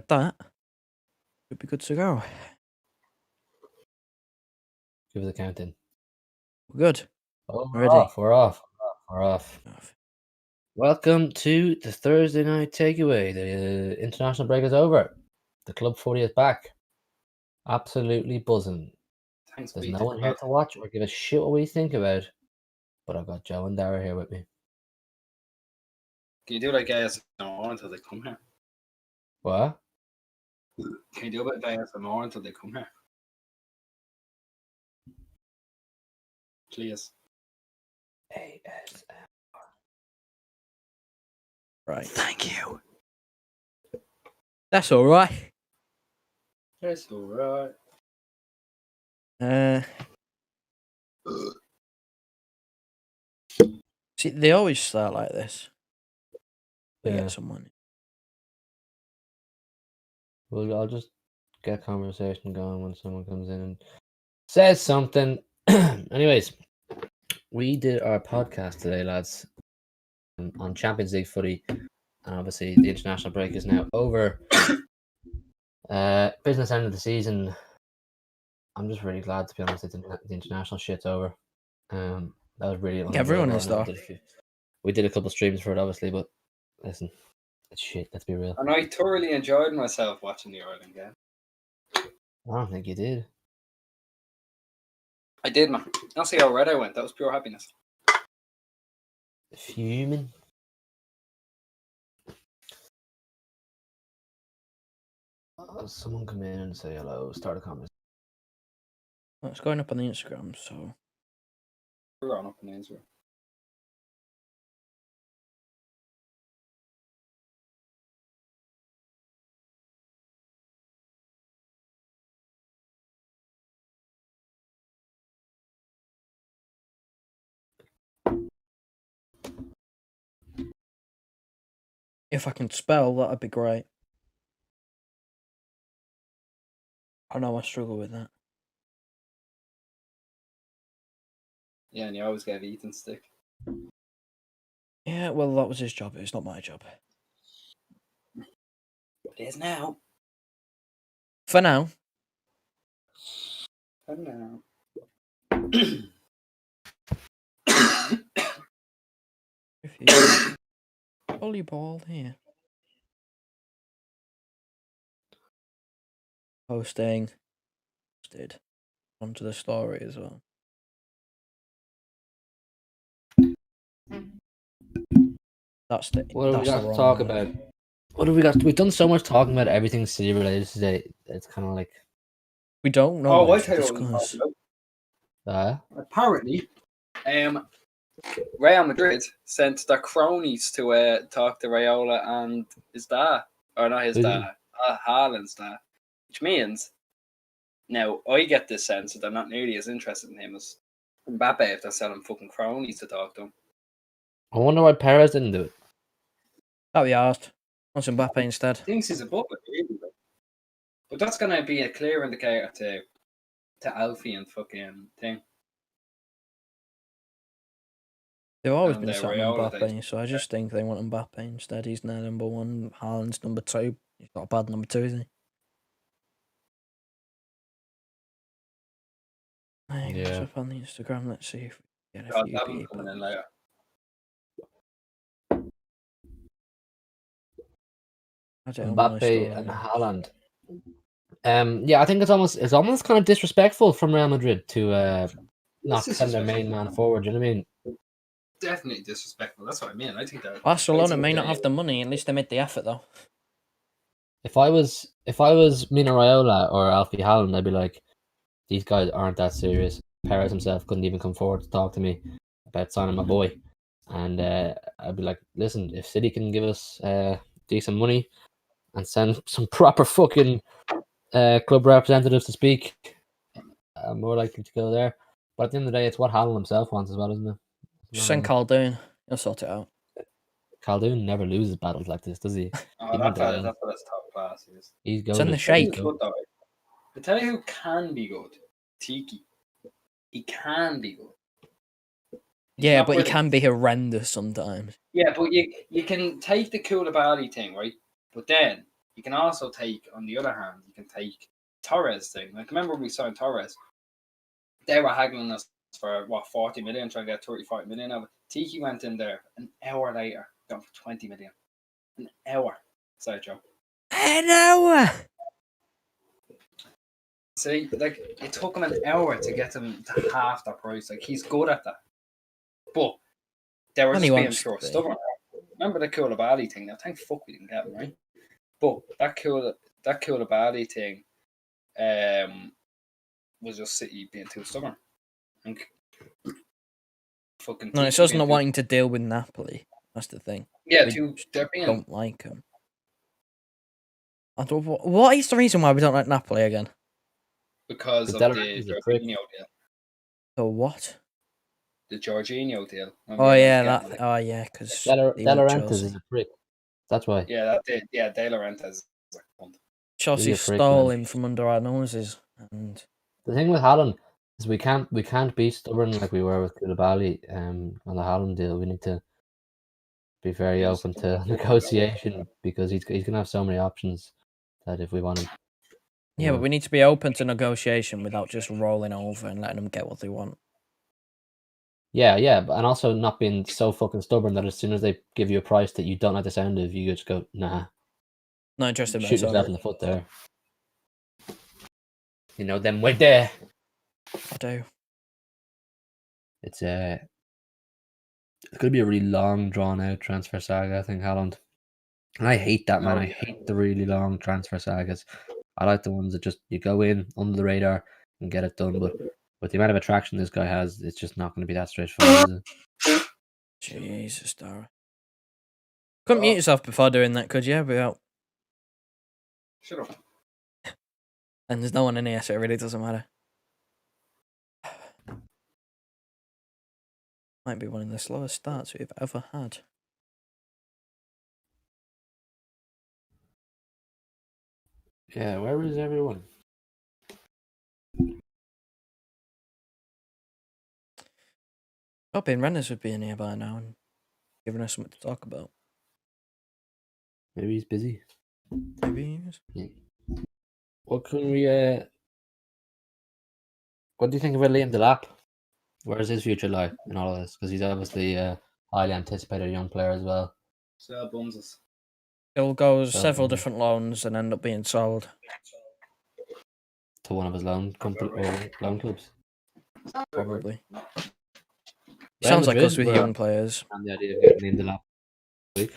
get that, we'd be good to go. Give us a count in. We're good. Oh, Ready? we're off. Welcome to the Thursday night takeaway. The international break is over. The club footy is back. Absolutely buzzing. Thanks, There's Peter. no one here to watch or give a shit what we think about. But I've got Joe and Daragh here with me. Can you do like ASMR until they come here? What? Can you do a bit of ASMR until they come here? Please. ASM. Right. Thank you. That's all right. That's alright. See, they always start like this. They Yeah. get someone. Well, I'll just get conversation going when someone comes in and says something. Anyways, we did our podcast today, lads, on Champions League footy. And obviously, the international break is now over. Business end of the season. I'm just really glad, to be honest, that the international shit's over. That was really Everyone is, though. We did a couple of streams for it, obviously, but listen, it's shit. Let's be real. And I thoroughly enjoyed myself watching the Ireland game. I don't think you did. I did, man. I'll see how red I went. That was pure happiness. Fuming. Someone come in and say hello. Start a conversation. Well, it's going up on the Instagram, so. We're on up in Israel. If I can spell, that'd be great. I know I struggle with that. Yeah, and you always gave Ethan stick. Yeah, well, that was his job. It's not my job. It is now. For now. For now. If you volleyball here. Posted onto the story as well. That's the. What have we got the to talk one. about? What have we got? We've done so much talking about everything city related today. It's kind of like We don't know. Oh, I What tell to you what we discuss. talked about. Apparently, Real Madrid sent their cronies to talk to Raiola and his dad, or not his dad, Haaland's dad, which means now I get this sense that they're not nearly as interested in him as Mbappe if they're selling fucking cronies to talk to him. I wonder why Perez didn't do it. That'd be asked. Wants Mbappe instead. Thinks he's above it, really. But that's going to be a clear indicator to Alfie and fucking thing. They've always And been they selling Raiola, Mbappe, so I just think they want Mbappe instead. He's now number one. Haaland's number two. He's not a bad number two, is he? Yeah. Up on the Instagram. Let's see if we get a God, few that one people. coming in later. Mbappe and Haaland. Yeah, I think it's almost kind of disrespectful from Real Madrid to not send their main man forward. Do you know what I mean? Definitely disrespectful. That's what I mean. I think that Barcelona may not have the money. At least they made the effort, though. If I was Mino Raiola or Alfie Haaland, I'd be like, these guys aren't that serious. Perez himself couldn't even come forward to talk to me about signing my boy, and I'd be like, listen, if City can give us decent money and send some proper fucking club representatives to speak, I'm more likely to go there. But at the end of the day, it's what Haaland himself wants as well, isn't it? Just send Caldoon. He'll sort it out. Caldoon never loses battles like this, does he? Oh, that's what his top class is. He's going. Send the Sheikh. I tell you who can be good. Tiki. He can be good. Yeah, but he can be horrendous sometimes. Yeah, but you can take the Koulibaly thing, right? But then You can also take, on the other hand, you can take Torres thing. Like, remember we signed Torres? They were haggling us for, 40 million, trying to get 35 million of it. Tiki went in there an hour later, gone for 20 million. An hour. Side joke. An hour! See, like, it took him an hour to get him to half that price. Like, he's good at that. But they were And just he being wants pure to be. stubborn. Remember the Koulibaly thing? Now, thank fuck we didn't get him, right? But that Koulibaly thing was just City being too stubborn. And fucking No, it's Tiki us being not too- wanting to deal with Napoli. That's the thing. Yeah, We they're being... don't like them. What is the reason why we don't like Napoli again? Because of De the Laurentiis a prick. Jorginho deal. The what? The Jorginho deal. When Oh we were yeah, meant to get him. oh yeah, because De Laurentiis is a prick. That's why. Yeah, De Laurentiis is a cunt. Chelsea Really a prick, stole man. him from under our noses, and The thing with Haaland is we can't be stubborn like we were with Koulibaly on the Haaland deal. We need to be very Yes. open to negotiation because he's gonna have so many options that if we want him. yeah, but we need to be open to negotiation without just rolling over and letting them get what they want. Yeah, and also not being so fucking stubborn that as soon as they give you a price that you don't like the sound of, you just go, nah. Not interested in Shoot that. yourself in the foot there. You know, them way there. I do. It's gonna be a really long, drawn out transfer saga, I think, Haaland. And I hate that, man. Oh, I yeah. hate the really long transfer sagas. I like the ones that just you go in under the radar and get it done. But with the amount of attraction this guy has, it's just not going to be that straightforward, is it? Jesus, Dara. Couldn't mute yourself before doing that, could you? Without... Shut up. And there's no one in here, so it really doesn't matter. Might be one of the slowest starts we've ever had. Yeah, where is everyone? Hoping Renners would be in here by now and giving us something to talk about. Maybe he's busy. Maybe he is. Yeah. What can we? What do you think about Liam Delap? Where's his future lie in all of this? Because he's obviously a highly anticipated young player as well. So bums us. He'll go So, several different loans and end up being sold. To one of his loan clubs. Probably. Real Sounds like Madrid us with were young players. on the idea of getting Liam Delap week.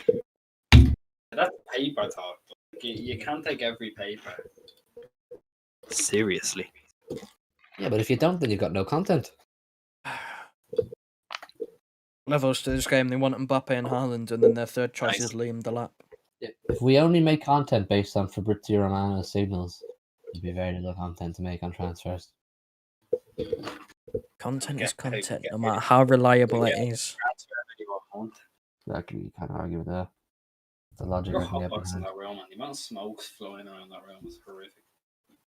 That's paper talk. You can't take every paper seriously. Yeah, but if you don't, then you've got no content. Levels to this game, they want Mbappe and Haaland, and then their third choice is Liam Delap. If we only make content based on Fabrizio Romano's signals, there'd be very little content to make on transfers. Content is content, get no matter how reliable it get- is. Exactly, you can't argue with that. The logic You're I can get hotboxing behind. that room, man. The amount of smoke flying around that room is horrific.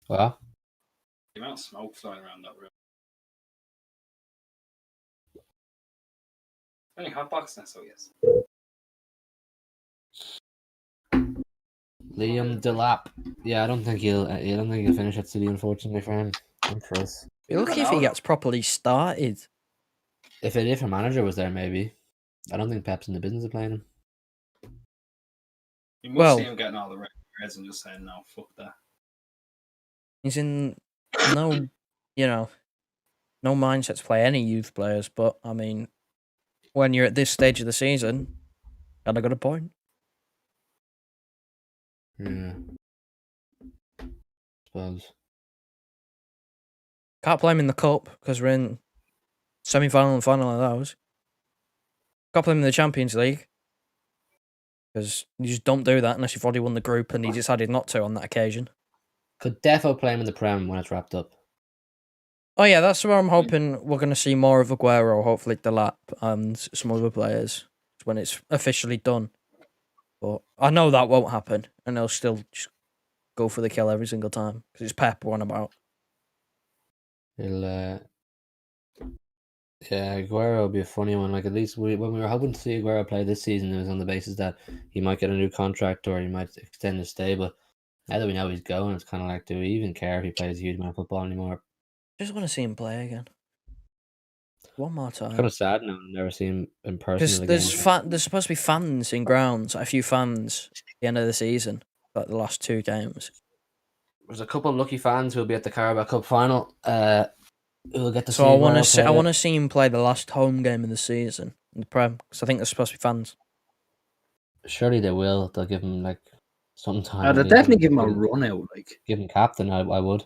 Well, The amount of smoke flying around that room. Any hotboxing, so yes. Liam Delap. Yeah, I don't think he'll finish at City, unfortunately for him. And for us. Be lucky if he gets properly started. If a different manager was there, maybe. I don't think Pep's in the business of playing him. You must Well- see him getting all the reds and just saying, no, fuck that. He's in no, no mindset to play any youth players, but I mean, when you're at this stage of the season, and I got a point. Yeah. Suppose. Can't play him in the cup because we're in semi-final and final of those. Can't play him in the Champions League because you just don't do that unless you've already won the group, and he decided not to on that occasion. Could defo play him in the Prem when it's wrapped up. Oh yeah, that's where I'm hoping we're going to see more of Aguero, hopefully Delap and some other players when it's officially done. But I know that won't happen, and they'll still just go for the kill every single time because it's Pep we're on about. He'll Yeah, Aguero would be a funny one. Like, at least when we were hoping to see Aguero play this season, it was on the basis that he might get a new contract or he might extend his stay. But now that we know he's going, it's kind of like, do we even care if he plays a huge amount of football anymore? Just want to see him play again. One more Kind time. of sad now. Never see him in person Because again. there's supposed to be fans in grounds, a few fans at the end of the season, like the last 2 games. There's a couple of lucky fans who'll be at the Carabao Cup final. Who'll get to see So I want to Aguero see, I play. want to see him play the last home game of the season in the Prem, because I think there's supposed to be fans. Surely they will. They'll give him like some time. At They'll least. definitely give him a run out. Like, Give him captain. I would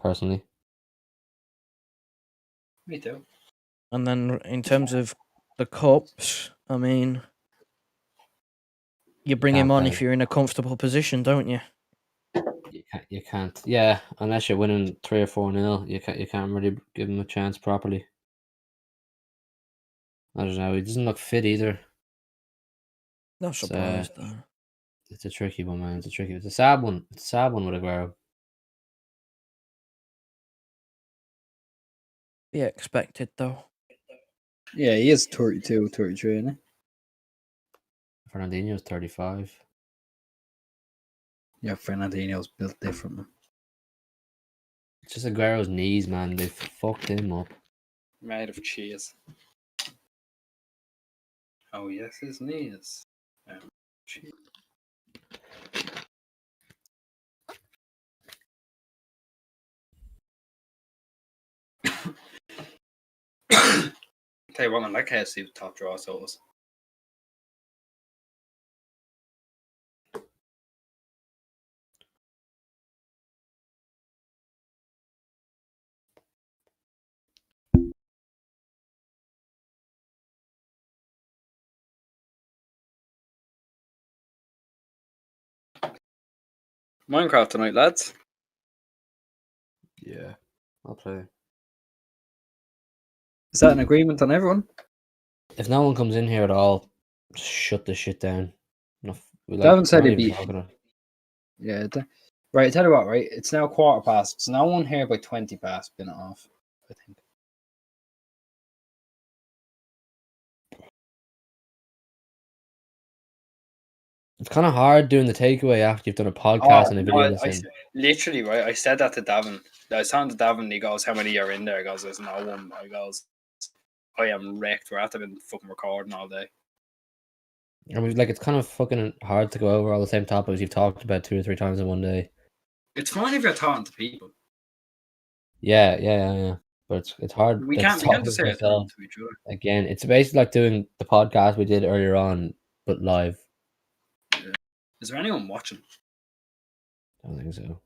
personally. me too. And then in terms of the cups, I mean, you bring him can't on play. if you're in a comfortable position, don't you? You can't. Yeah, unless you're winning 3 or 4-0, you can't really give him a chance properly. I don't know. He doesn't look fit either. Not surprised though. It's a tricky one, man. It's a tricky. It's a sad one. It's a sad one with Aguero. Be expected though. Yeah, he is 32, 33, isn't he? Fernandinho's 35. Yeah, Fernandinho's built different, man. It's just Aguero's knees, man. They fucked him up. Made of cheese. Oh yes, his knees. Cheese. Tell you what, man, that KFC was top draw, so it was. Minecraft tonight, lads. Yeah, I'll play. Is that an agreement on everyone? If no one comes in here at all, just shut the shit down. Davin said we're it'd not even be. talking. Yeah. Right, tell you what, right? It's now 1:15. It's no one here by 20 past. Been off, I think. It's kind of hard doing the takeaway after you've done a podcast and a video. Literally, right? I said that to Davin. I was talking to Davin. He goes, "How many are in there?" He goes, "There's no one." I goes, "I am wrecked. We're after been fucking recording all day." I mean, like, it's kind of fucking hard to go over all the same topics you've talked about 2 or 3 times in one day. It's fine if you're talking to people. Yeah. But it's hard. We like, can't talking just to say it yourself to each other. again. It's basically like doing the podcast we did earlier on, but live. Yeah. Is there anyone watching? I don't think so.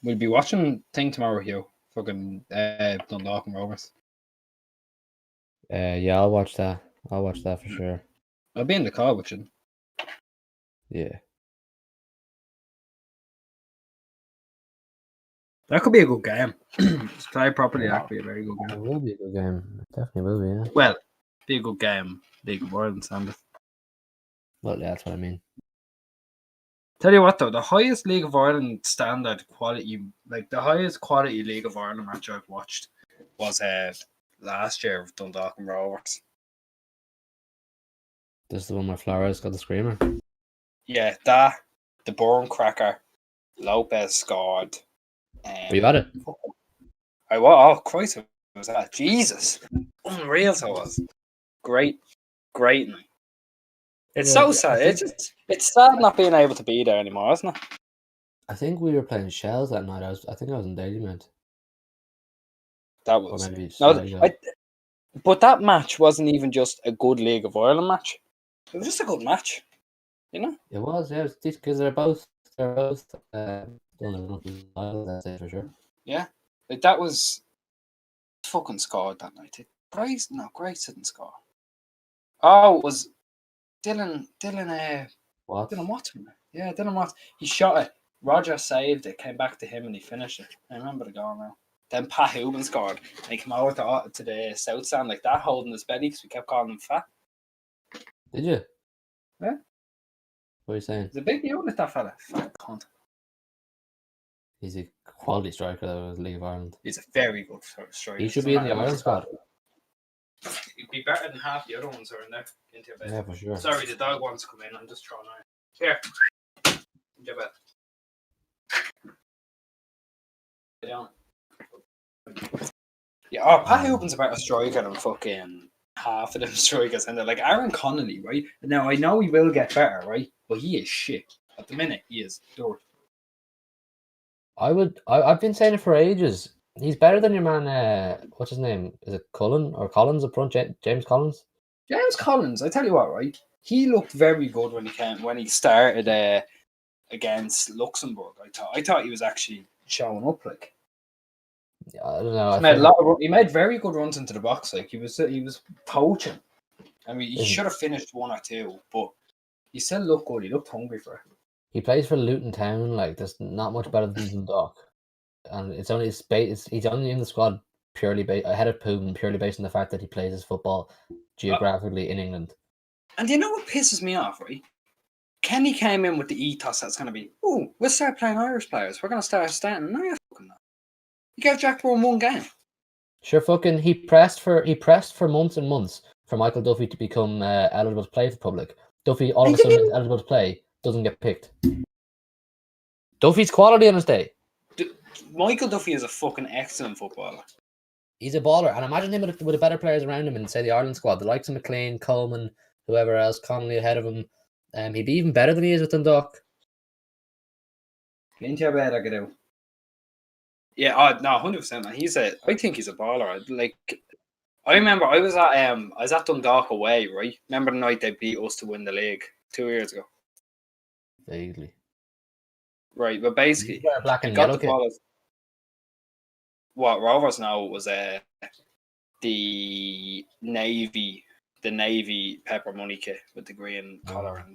We'll be watching thing tomorrow, Hugh. Fucking Dundalk and Rovers. Yeah, I'll watch that. I'll watch that for sure. I'll be in the car with you. Yeah. That could be a good game. Just play properly. That could be a very good It game. will be a good game. It definitely will be, yeah. Well, be a good game. League of Ireland standard. Well, yeah, that's what I mean. Tell you what though, the highest League of Ireland standard quality, like the highest quality League of Ireland match I've watched was last year of Dundalk and Rovers. This is the one where Flores got the screamer. Yeah, that the Burn Cracker, Lopez scored. Were you at it? Oh Christ, was that Jesus? Unreal, so it was great night. It's so sad. It's sad not being able to be there anymore, isn't it? I think we were playing Shells that night. I think I was in Dalymount. That was maybe but that match wasn't even just a good League of Ireland match. It was just a good match, you know. It was, yeah, because they're both don't know that's it for sure. Yeah, like that was fucking scored that night. Grace didn't score. Oh, it was Dylan. What? Dylan Watson. Yeah, Dylan Watson. He shot it. Roger saved it. Came back to him and he finished it. I remember the goal now. Then Pat Hubin scored. And he came over to the south stand like that, holding his belly because we kept calling him fat. Did you? What are you saying? He's a big unit, that fella. Fat cunt. He's a quality striker though, in the League of Ireland. He's a very good striker. He should be in the Ireland squad. He'd be better than half the other ones who are in there. Into your bed. Yeah, for sure. Sorry, the dog wants to come in. I'm just throwing on. Here. Into your bed. Lay down. Yeah, Pat Hoopen's a better striker than fucking half of them strikers, and they're like Aaron Connolly, right? Now I know he will get better, right? But he is shit at the minute. He is dirt. I've been saying it for ages. He's better than your man. What's his name? Is it Cullen or Collins up front? James Collins. James Collins, I tell you what, right? He looked very good when he started against Luxembourg. I thought he was actually showing up like. Yeah, I don't know. He made very good runs into the box. Like he was poaching. I mean, he should have finished one or two, but he still looked good. He looked hungry for it. He plays for Luton Town. Like there's not much better than Dundalk, and it's only he's only in the squad purely ahead of Putin, purely based on the fact that he plays his football geographically in England. And you know what pisses me off, right? Kenny came in with the ethos that's going to be, oh, we'll start playing Irish players. We're going to start starting. No, you're fucking not. You gave Jack Brown one game. Sure, fucking he pressed for months and months for Michael Duffy to become eligible to play for Public. Duffy all of a sudden is eligible to play, doesn't get picked. Duffy's quality on his day. Michael Duffy is a fucking excellent footballer. He's a baller, and imagine him with the better players around him in, say, the Ireland squad, the likes of McLean, Coleman, whoever else, Connolly ahead of him. He'd be even better than he is with Dundalk. Into your bed, I could do. Yeah, no, 100%, man. I think he's a baller. I remember I was at Dundalk away, right? Remember the night they beat us to win the league 2 years ago? Vaguely. Right, but basically, black and yellow kit. What Rovers now was the navy pepper money kit with the green collar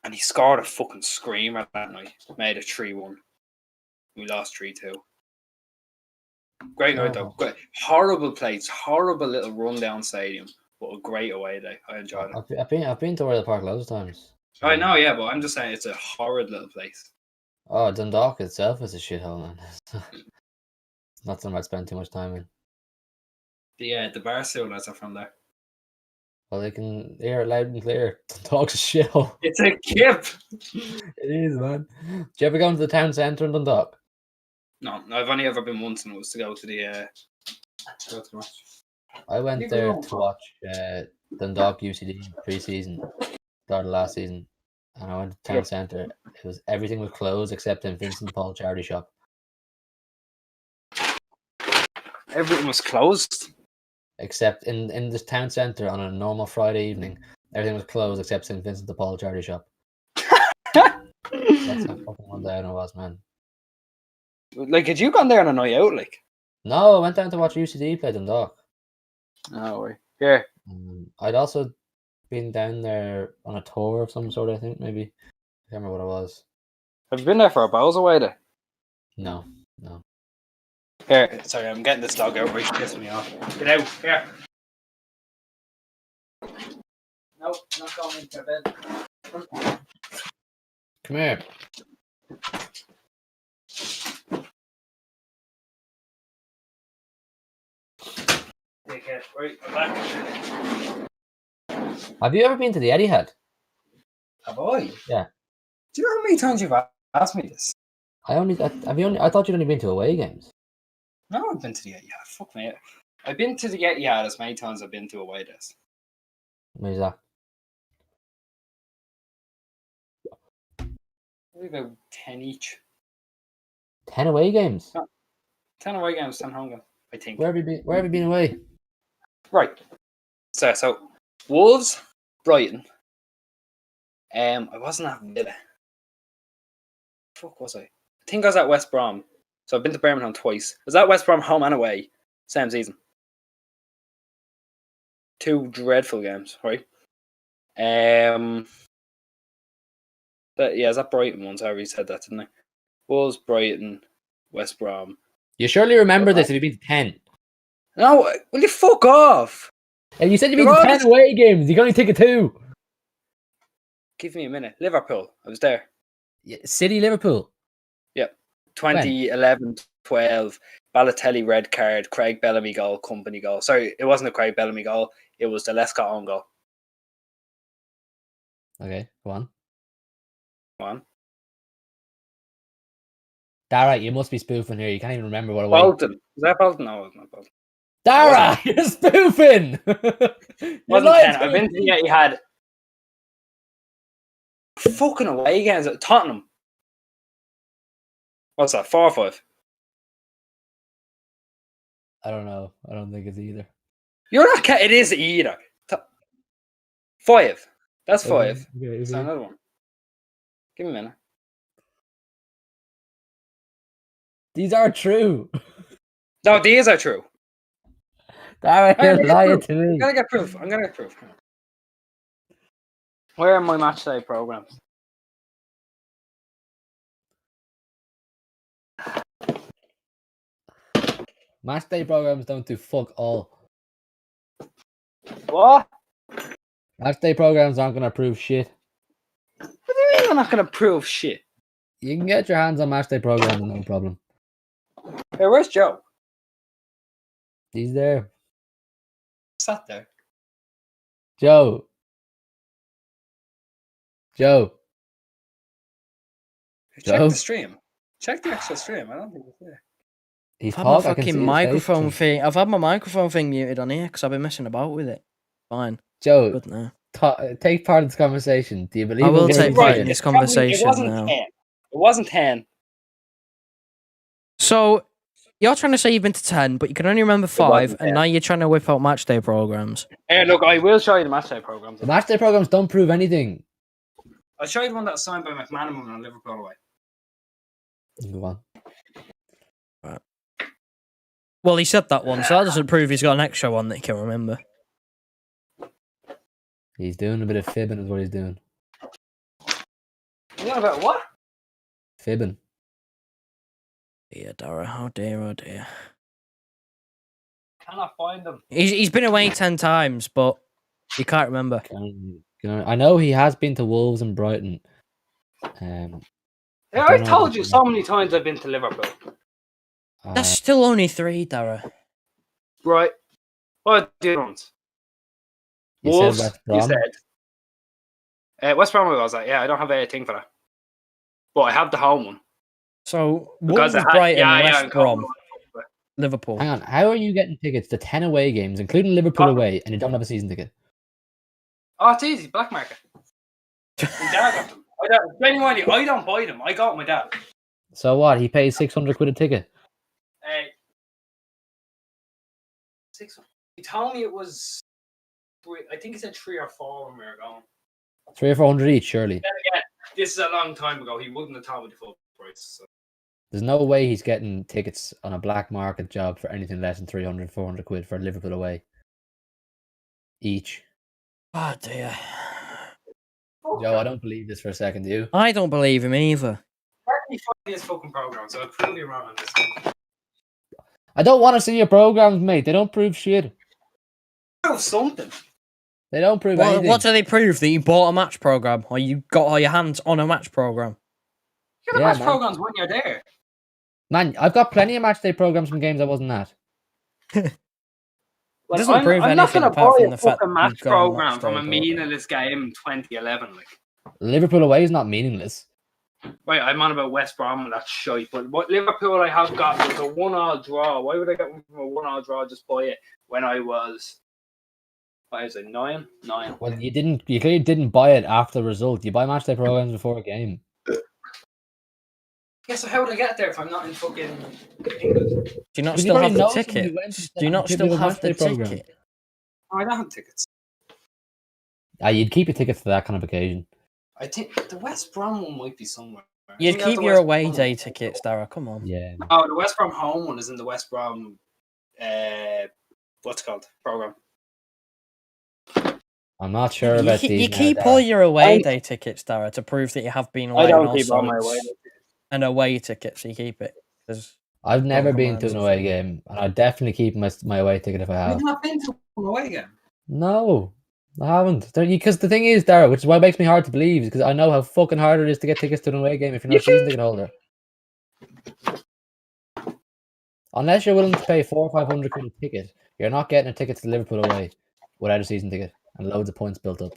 and he scored a fucking screamer that night. Made it 3-1. We lost 3-2. Great night though. Great. Horrible place, horrible little rundown stadium, but a great away day. I enjoyed it. I've been to Royal Park loads of times. I know, yeah, but I'm just saying it's a horrid little place. Oh, Dundalk itself is a shithole, man. Not something I'd spend too much time in. The Barstool lads are from there. Well, they can hear it loud and clear. Dundalk's a shithole. It's a kip. It is, man. Do you ever go into the town centre in Dundalk? No, I've only ever been once, and it was to go to the match. I went there to watch Dundalk UCD pre-season, started last season, and I went to town centre. Everything was closed except in Vincent Paul charity shop. Everything was closed? Except in this town centre on a normal Friday evening, everything was closed except in Vincent Paul charity shop. That's how fucking one down it was, man. Like, had you gone there on a night out, like? No, I went down to watch UCD play Dundalk. Oh, way. Yeah. I'd also been down there on a tour of some sort, I think, maybe. I can't remember what it was. Have you been there for a Bowls away there? No. Here, sorry, I'm getting this dog out, it's pissing me off. Get out, here. No, not going into bed. Come here. Right, I'm back. Have you ever been to the Etihad? Have I? Yeah. Do you know how many times you've asked me this? I thought you'd only been to away games. No, I've been to the Etihad. Fuck me. I've been to the Etihad as many times as I've been to away days. Where's that? Maybe about 10 each. 10 away games? 10 away games, 10 home games, I think. Where have you been away? Right. So Wolves, Brighton. I wasn't at Villa. Fuck was I? I think I was at West Brom. So I've been to Birmingham twice. I was at West Brom home and away, same season. 2 dreadful games, right? But yeah, I was at Brighton once. I already said that, didn't I? Wolves, Brighton, West Brom. You surely remember this if you've been to 10. No, will you fuck off? And you said you've There been to was. 10 away games. You can only take a 2. Give me a minute. Liverpool. I was there. Yeah, City, Liverpool. 2011, 12. Balotelli red card. Craig Bellamy goal. Company goal. Sorry, it wasn't a Craig Bellamy goal. It was the Lescott own goal. Okay, go on. Come on. Darragh, you must be spoofing here. You can't even remember what away. Bolton. Is that Bolton? No, it was not Bolton. Darragh, you're spoofing. You're Wasn't lying 10. to I've been to the Etihad. Fucking away games at Tottenham. What's that? 4 or 5? I don't know. I don't think it's either. You're not. It is either. 5. That's 5. Okay, Is there another one? Give me a minute. These are true. No, these are true. Darragh, I'm you're gonna lying get to proof. I'm me. gonna get proof. I'm gonna get proof. Where are my match day programs? Match day programs don't do fuck all. What? Match day programs aren't going to prove shit. What do you mean I'm not gonna prove shit? You can get your hands on match day programs, no problem. Hey, where's Joe? He's there. Sat there. Joe. Joe. Check Joe? the stream. Check the actual stream. I don't think it's there. He's I've had my talking. I can see fucking his microphone face. thing. I've had my microphone thing muted on here because I've been messing about with it. Fine. Joe, Good now. take part in this conversation. Do you believe I will what take you're part saying? in this Probably- conversation It wasn't now. 10. It wasn't 10. So you're trying to say you've been to 10, but you can only remember 5, wasn't and 10. now you're trying to whip out match day programs. Hey, look, I will show you the match day programs. The match day programs don't prove anything. I'll show you the one that was signed by McManaman on Liverpool away. Go on. Well, he said that one, so that doesn't prove he's got an extra one that he can remember. He's doing a bit of fibbing, is what he's doing. You know about what? Fibbing. Dear Darragh, how dear, oh dear. Cannot find them. He's been away 10 times, but he can't remember. I know he has been to Wolves and Brighton. Yeah, I I've don't know told if you it's- so many times I've been to Liverpool. That's still only 3, Darragh. Right. What do you want? you Wolves, said West you Brom. said. West Brom was like, yeah, I don't have anything for that. But I have the home one. So, Because Wolves, I had, Brighton, and West Brom, Como. Liverpool. Hang on, how are you getting tickets to 10 away games, including Liverpool Oh. away, and you don't have a season ticket? Oh, it's easy. Black market. My dad got them. Genuinely, I don't buy them. I got my dad. So what? He pays 600 quid a ticket. Hey. 6. He told me it was 3. I think he said 3 or 4 when we were going. 300 or 400 each, surely. Then again, this is a long time ago. He wouldn't have told me the full price. So. There's no way he's getting tickets on a black market job for anything less than 300, 400 quid for Liverpool away. Each. Oh, dear. Joe, I don't believe this for a second, do you? I don't believe him either. Let me find his fucking program, so I'll prove you wrong on this. I don't want to see your programs, mate. They don't prove shit. Prove something. They don't prove What, anything. what do they prove? That you bought a match program, or you got all your hands on a match program? You're the Yeah, match man. programs when you're there. Man, I've got plenty of match day programs from games I wasn't at. Like, doesn't prove I'm not anything going to apart buy from a the fact fucking that match you've got a match program from a day program. meaningless game in 2011. Like, Liverpool away is not meaningless. right, I'm on about West Brom and that shite, but what Liverpool I have got was a 1-1 draw. Why would I get one from a 1-1 draw? Just buy it when I was, what is it, 9? Well, you clearly didn't buy it after the result. You buy match day programs before a game. Yeah, so how would I get there if I'm not in fucking England? Do you not But you still already have the know someone who ticket? went and Do said, you "I'm not giving still you a have match the day program." ticket? I don't have tickets. You'd keep your tickets for that kind of occasion. I think the West Brom one might be somewhere. I You'd think I have keep the your West away Brom day one. tickets, Darragh. Come on. Yeah. Oh, the West Brom home one is in the West Brom, what's it called? Program. I'm not sure You, about keep, these. you now, keep Darren. all your away I- day tickets, Darragh, to prove that you have been away. I don't and keep also on my away. it's an away ticket, so you keep it. 'Cause I've never come been on, to an it's away fine. game, and I'd definitely keep my away ticket if I have. You've not been to an away game. No, I haven't. Because the thing is, Dara, which is why it makes me hard to believe, is because I know how fucking hard it is to get tickets to an away game if you're not a season ticket holder. Unless you're willing to pay 400 or 500 quid a ticket, you're not getting a ticket to Liverpool away without a season ticket and loads of points built up.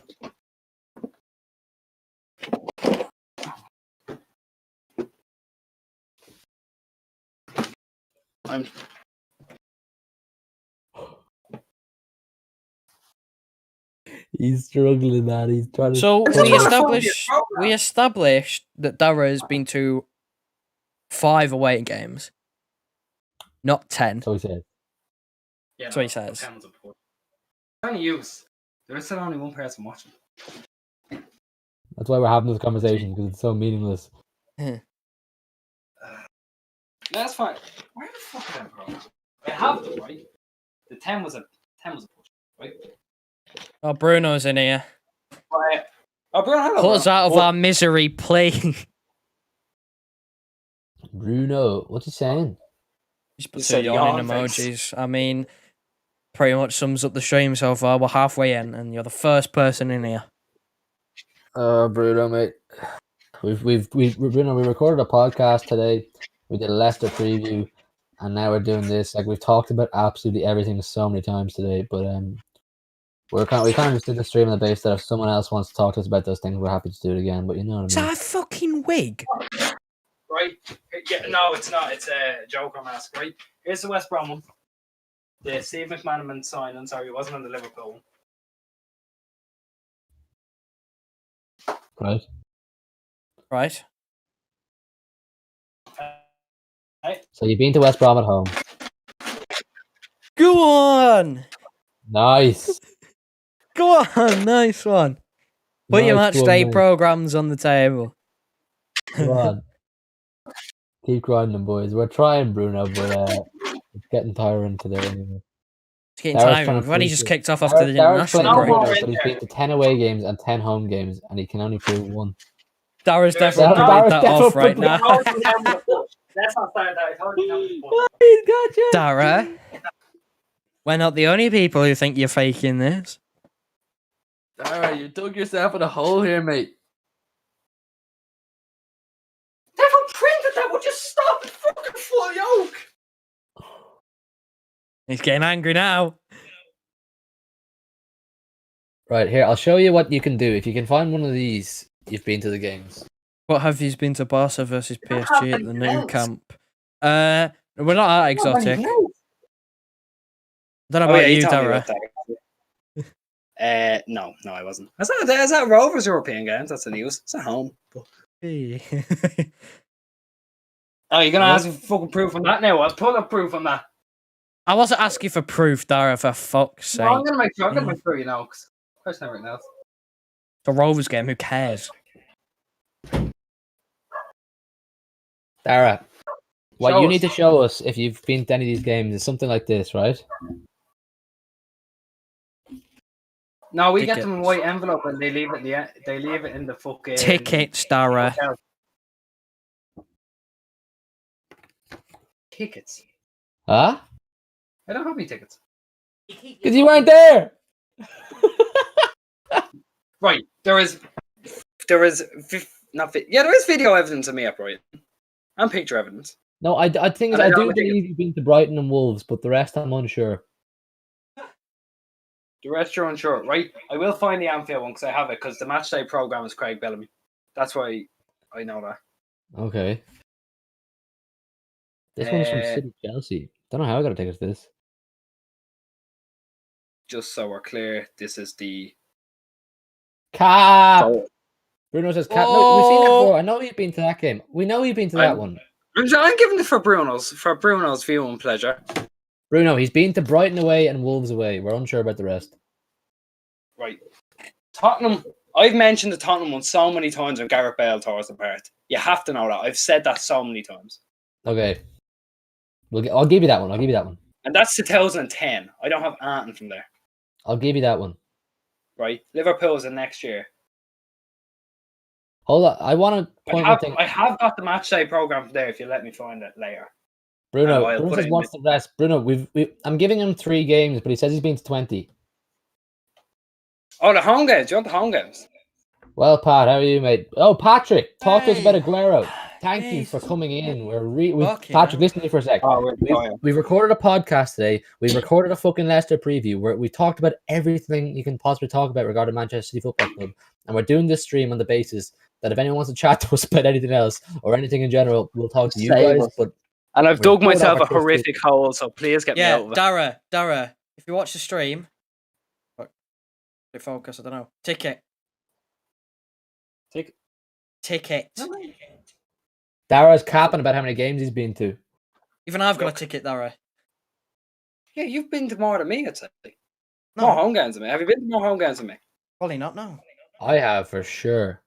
He's struggling, man. He's trying to. So I just we wanna follow your established that Dara has been to 5 away games, not 10. So he said. Yeah, That's what he says. Only use. There is still only one person watching. That's why we're having this conversation, because it's so meaningless. That's fine. Where the fuck are them, bro? I have them, right? The 10 was a push, right? Oh, Bruno's in here. Right. Oh, Bruno, hello, Put us bro. out of our misery, please. Bruno, what's he saying? Just put You 2 said yawning yawn face. emojis. I mean, pretty much sums up the stream so far. We're halfway in, and you're the first person in here. Bruno, mate. Bruno, we recorded a podcast today. We did a Leicester preview, and now we're doing this. Like, we've talked about absolutely everything so many times today, but we kind of just did the stream on the base that if someone else wants to talk to us about those things, we're happy to do it again. But you know what Is I mean? that a fucking wig? Right? Yeah, no, it's not. It's a Joker mask, right? Here's the West Brom one. The Steve McManaman sign. I'm sorry, it wasn't on the Liverpool one. Right. Right. So you've been to West Brom at home. Go on! Nice. Go on! Nice one. Put your match Nice one, day mate. programs on the table. Come on. Keep grinding, boys. We're trying, Bruno, but it's getting tiring today anyway. It's getting Darrag's tiring. trying to We've only prove just it. kicked off after the Darrag's international playing No break. more Bruno, in but he's there. been to 10 away games and 10 home games, and he can only prove 1. Dara's There's definitely no- putting Dara's that off definitely right putting now. Let's not start that. I told you not to put. He's got you. Dara, we're not the only people who think you're faking this. Dara, you dug yourself in a hole here, mate. Never printed that. Would you stop it? Fucking full yoke. He's getting angry now. Right, here, I'll show you what you can do. If you can find one of these, you've been to the games. What have you been to Barca versus don't have PSG at the anything new else. camp? We're not that exotic. I don't know Oh, about yeah, you, told me Dara. about that. No, I wasn't. Is that Rovers European games? That's the news. It's at home. Hey. Oh, you're gonna What? ask for fucking proof on that now? I'll pull up proof on that. I wasn't asking for proof, Dara, for fuck's sake. No, I'm gonna make sure. I'm gonna make sure you know. Cause there's never else. It's a Rovers game, who cares? Dara, what Show you us. need to show us if you've been to any of these games is something like this, right? No, we get them in Tickets. white envelope and they leave it. They leave it in the fucking Tickets, Dara. hotel. Tickets. Huh? I don't have any tickets. Because you weren't there. Right, there is there is video evidence of me up, right, and picture evidence. No, I think And I I don't do have a ticket. believe you've been to Brighton and Wolves, but the rest I'm unsure. The rest you're unsure, right? I will find the Anfield one because I have it because the matchday program is Craig Bellamy. That's why I know that. Okay. This one's from City Chelsea. Don't know how I got a ticket to this. Just so we're clear, this is the. Cap. Oh. Bruno says cap. No, we've seen that Oh. before. I know you've been to that game. We know you've been to that I'm- one. I'm giving it for Bruno's viewing pleasure. Bruno, he's been to Brighton away and Wolves away. We're unsure about the rest. Right. Tottenham. I've mentioned the Tottenham one so many times when Gareth Bale tore us apart. You have to know that. I've said that so many times. Okay. I'll give you that one. And that's 2010. I don't have anything from there. I'll give you that one. Right? Liverpool's in next year. Hold on. I want to point one thing. I have got the matchday program from there if you let me find it later. Bruno, I'll Bruno put it says in what's the rest? Bruno, I'm giving him 3 games, but he says he's been to 20. Oh, the home games. You want the home games? Well, Pat, how are you, mate? Oh, Patrick, talk to us about Hey. Aguero. Thank you for Jesus. coming in. Fucking Patrick, hell. listen to me for a sec. Oh, We've recorded a podcast today. We've recorded a fucking Leicester preview where we talked about everything you can possibly talk about regarding Manchester City Football Club. And we're doing this stream on the basis that if anyone wants to chat to us about anything else or anything in general, we'll talk to you Save guys. us. But And I've we're dug bored myself off a our trusty- horrific hole, so please get me Yeah, out of it. Dara, if you watch the stream, focus, I don't know. Ticket. Dara's capping about how many games he's been to. Even I've got a ticket, Dara. Yeah, you've been to more than me, I'd say. No, More home games than me. Have you been to more home games than me? probably not, no. I have, for sure.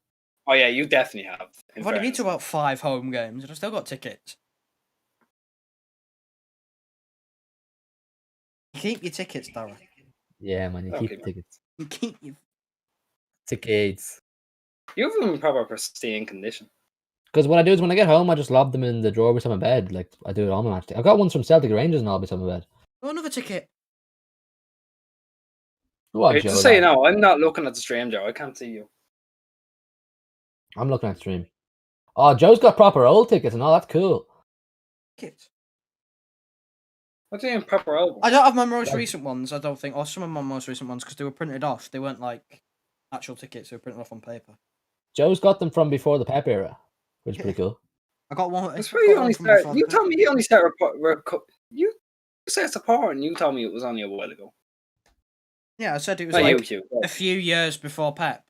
Oh, yeah, you definitely have. I've only been to about 5 home games and I've still got tickets. You keep your tickets, Dara. Yeah, man, you Okay, keep man. tickets. You keep your... Tickets. You have them in proper pristine condition. Because what I do is when I get home, I just lob them in the drawer beside my bed. Like I do it on my match day. I've got ones from Celtic Rangers and all beside my bed. Oh, another ticket. What, Hey, Joe? just so you lad? know, I'm not looking at the stream, Joe. I can't see you. I'm looking at stream. Oh, Joe's got proper old tickets and all. That's cool. Tickets. What do you mean proper album? I don't have my most Like- recent ones, I don't think. Or some of my most recent ones because they were printed off. They weren't like actual tickets, they were printed off on paper. Joe's got them from before the Pep era, which is pretty cool. I got one. That's I where got you one only from start. before You the told me you only started. You said support, and you told me it was only a while ago. Yeah, I said it was Not like you, a few years before Pep.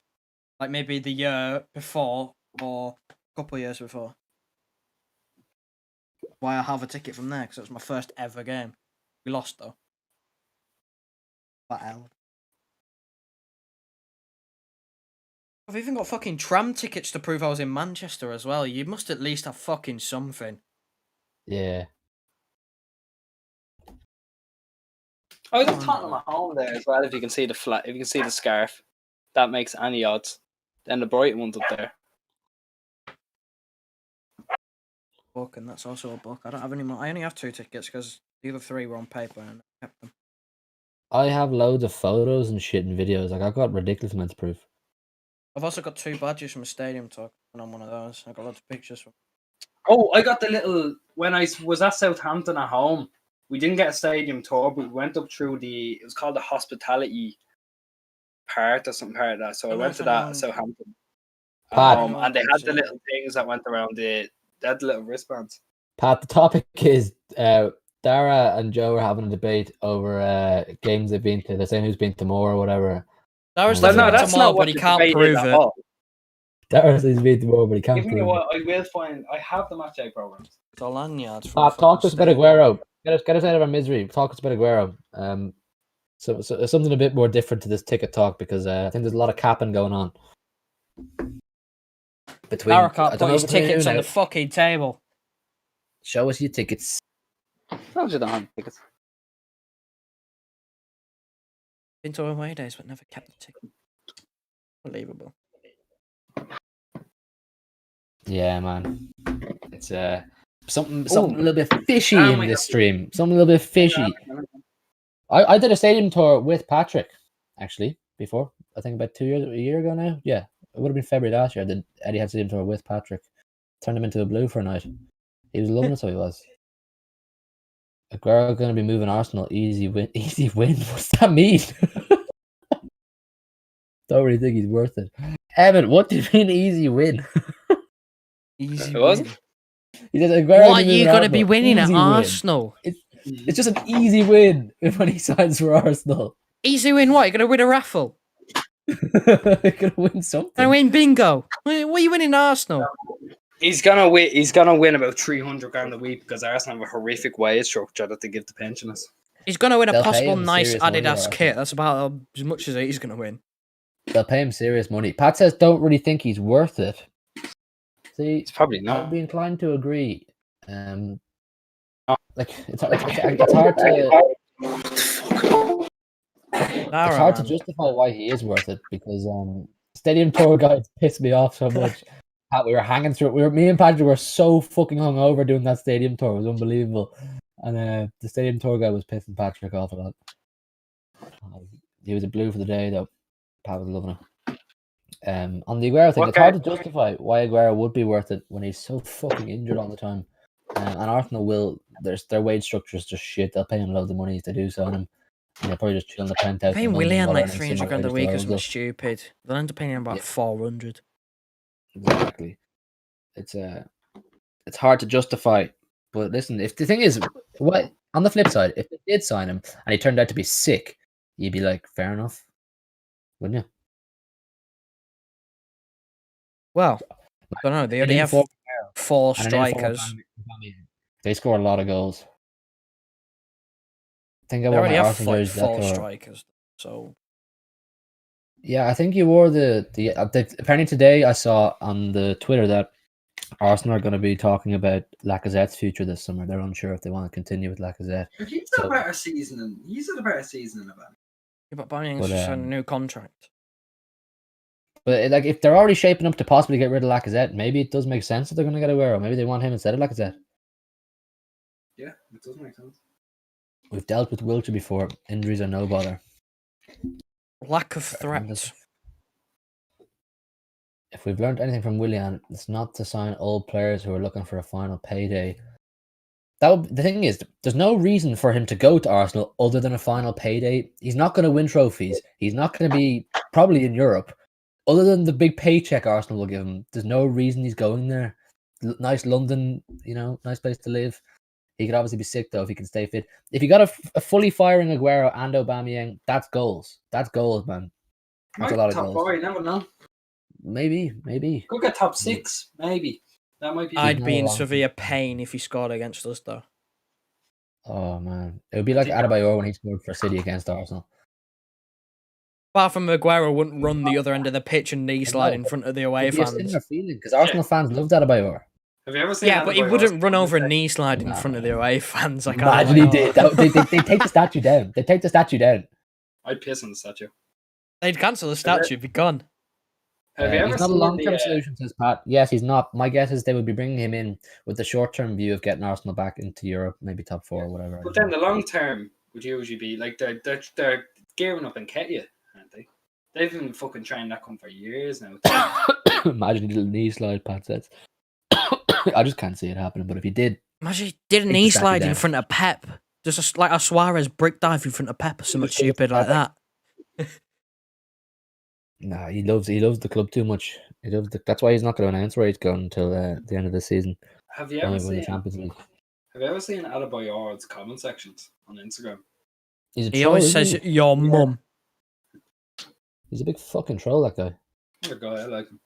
Like maybe the year before or a couple of years before. Why I have a ticket from there, because it was my first ever game. We lost though. What hell? I've even got fucking tram tickets to prove I was in Manchester as well. You must at least have fucking something. Yeah. I was at Tottenham at home there as well. If you can see the flat, if you can see the scarf, that makes any odds. Then the Brighton one's up there. Book, and that's also a book. I don't have any more. I only have 2 tickets because the other 3 were on paper and I kept them. I have loads of photos and shit and videos. Like I've got ridiculous amounts of proof. I've also got 2 badges from a stadium talk and I'm one of those. I got lots of pictures from. Oh, I got the little when I was at Southampton at home. We didn't get a stadium tour, but we went up through the. It was called the hospitality part or something part of that. So I don't know went if to I that know. at Southampton. Pat. And they had the little things that went around the. They had the little wristbands. Pat, the topic is Dara and Joe are having a debate over games they've been to. They're saying who's been to more or whatever. Dara's Well, living no, in that's tomorrow, not what but he the can't debate is prove at it. all. Dara says he's been to more, but he can't Give me prove it. what I will find. I have the match day programs. It's all lanyards. from Pat, talk to us fucking about stadium. Aguero. Get us out of our misery. Talk to us about Aguero. So something a bit more different to this ticket talk because I think there's a lot of capping going on. Between Dara I can't don't put know his between tickets you on now. the fucking table. Show us your tickets. No, you don't have tickets. Been to away days, but never kept the ticket. Unbelievable. Yeah, man. It's something a little bit fishy Oh in my this God. stream. Something a little bit fishy. I did a stadium tour with Patrick actually before. I think about a year ago now. Yeah, it would have been February last year. I did Eddie had stadium tour with Patrick. Turned him into a blue for a night. He was loving it, so he was. Aguero going to be moving Arsenal. Easy win. Easy win. What's that mean? Don't really think he's worth it. Evan, what do you mean easy win? Easy It wasn't. win. He says Aguero What are you going to be winning at Easy win. Arsenal? It's just an easy win when he signs for Arsenal. Easy win what? You're going to win a raffle? They're gonna win something. Going to win bingo? What are you winning at Arsenal? He's gonna win. He's gonna win about 300 grand a week because Arsenal have a horrific wage structure that they give to pensioners. He's going to win a They'll pay possible him nice serious money, Adidas Arsenal. kit. That's about as much as he's going to win. They'll pay him serious money. Pat says don't really think he's worth it. See, It's probably I'd not. be inclined to agree. Like it's hard to it's hard to justify why he is worth it because stadium tour guides piss me off so much. Pat, we were hanging through it. Me and Patrick were so fucking hungover doing that stadium tour. It was unbelievable. And the stadium tour guide was pissing Patrick off a lot. He was a blue for the day though. Pat was loving it. On the Aguero thing, it's hard to justify why Aguero would be worth it when he's so fucking injured all the time. And Arsenal will, their wage structure is just shit. They'll pay him loads of money if they do sign him. And they'll probably just chill in the penthouse. Paying Willian like 300 grand a week is something stupid. They'll end up paying him about 400. Exactly. It's hard to justify. But listen, if the thing is, what on the flip side, if they did sign him and he turned out to be sick, you'd be like, fair enough, wouldn't you? Well, I don't know. They already have four strikers. They score a lot of goals. They already have four strikers. So yeah, I think you wore the apparently today I saw on the Twitter that Arsenal are going to be talking about Lacazette's future this summer. They're unsure if they want to continue with Lacazette. He's had a better season than Aubameyang. Yeah, but Aubameyang's just had a new contract. But like, if they're already shaping up to possibly get rid of Lacazette, maybe it does make sense that they're going to get Aguero. Maybe they want him instead of Lacazette. Yeah, it does make sense. We've dealt with Wiltshire before. Injuries are no bother. Lack of threats. If we've learned anything from Willian, it's not to sign old players who are looking for a final payday. The thing is, there's no reason for him to go to Arsenal other than a final payday. He's not going to win trophies. He's not going to be probably in Europe. Other than the big paycheck Arsenal will give him, there's no reason he's going there. Nice London, nice place to live. He could obviously be sick though if he can stay fit. If you got a fully firing Aguero and Aubameyang, that's goals. That's goals, man. That's a lot of goals. Top 4, you never know. Maybe. Could get top 6, maybe. That might be. I'd be in severe pain if he scored against us, though. Oh man, it would be like Adebayor when he scored for City against Arsenal. Apart from Aguero wouldn't run the other end of the pitch and knee slide in front of the away fans. Because Arsenal fans loved Adebayor. Have you ever seen? Yeah, but he wouldn't run over a knee slide in front of the away fans. I can't imagine he did. They take the statue down. They take the statue down. I'd piss on the statue. They'd cancel the statue. Be gone. Have you ever he's not a long-term solution, says Pat. Yes, he's not. My guess is they would be bringing him in with the short-term view of getting Arsenal back into Europe, maybe top 4 or whatever. But then the long-term would usually be like they're gearing up in Ketia, aren't they? They've been fucking trying that come for years now. Imagine a little knee slide, Pat says. I just can't see it happening, but if he did... Imagine he did a knee slide in front of Pep. Just like a Suarez brick dive in front of Pep or something stupid like that. Nah, he loves the club too much. That's why he's not going to announce where he's going until the end of the season. Have you ever seen Adebayor's comment sections on Instagram? He always says your mum. He's a big fucking troll, that guy. What a guy, I like him.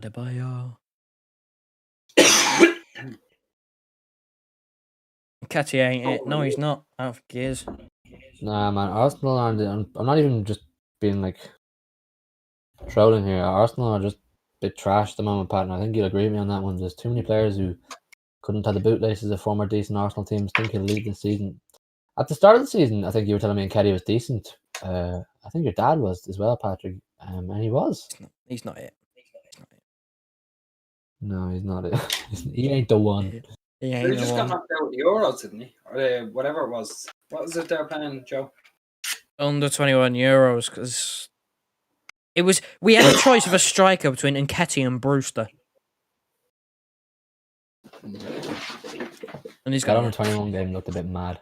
Adebayor. Catty ain't it? No, he's not. I don't think he is. Nah, man. Arsenal aren't. I'm not even just being like trolling here. Arsenal are just a bit trash at the moment, Pat. And I think you'll agree with me on that one. There's too many players who couldn't have the bootlaces of former decent Arsenal teams. Think he'll lead this season. At the start of the season, I think you were telling me Keddy was decent. I think your dad was as well, Patrick. And he was. He's not it. No, he's not it. He ain't the one. He They just got knocked out with the Euros, didn't he? Or whatever it was. What was it they're playing, Joe? Under 21 Euros, because we had a choice of a striker between Nketiah and Brewster. And he's got under 21 game looked a bit mad.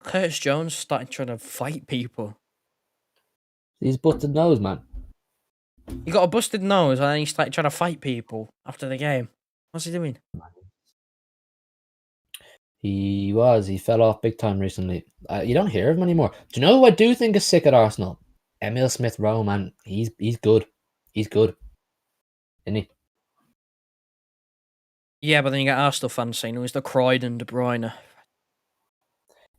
Curtis Jones started trying to fight people. He's busted nose, man. He got a busted nose and then he started trying to fight people after the game. What's he doing? He fell off big time recently. You don't hear of him anymore. Do you know who I do think is sick at Arsenal? Emile Smith-Rowe, man. He's good. He's good. Isn't he? Yeah, but then you got Arsenal fans saying it was the Croydon De Bruyne.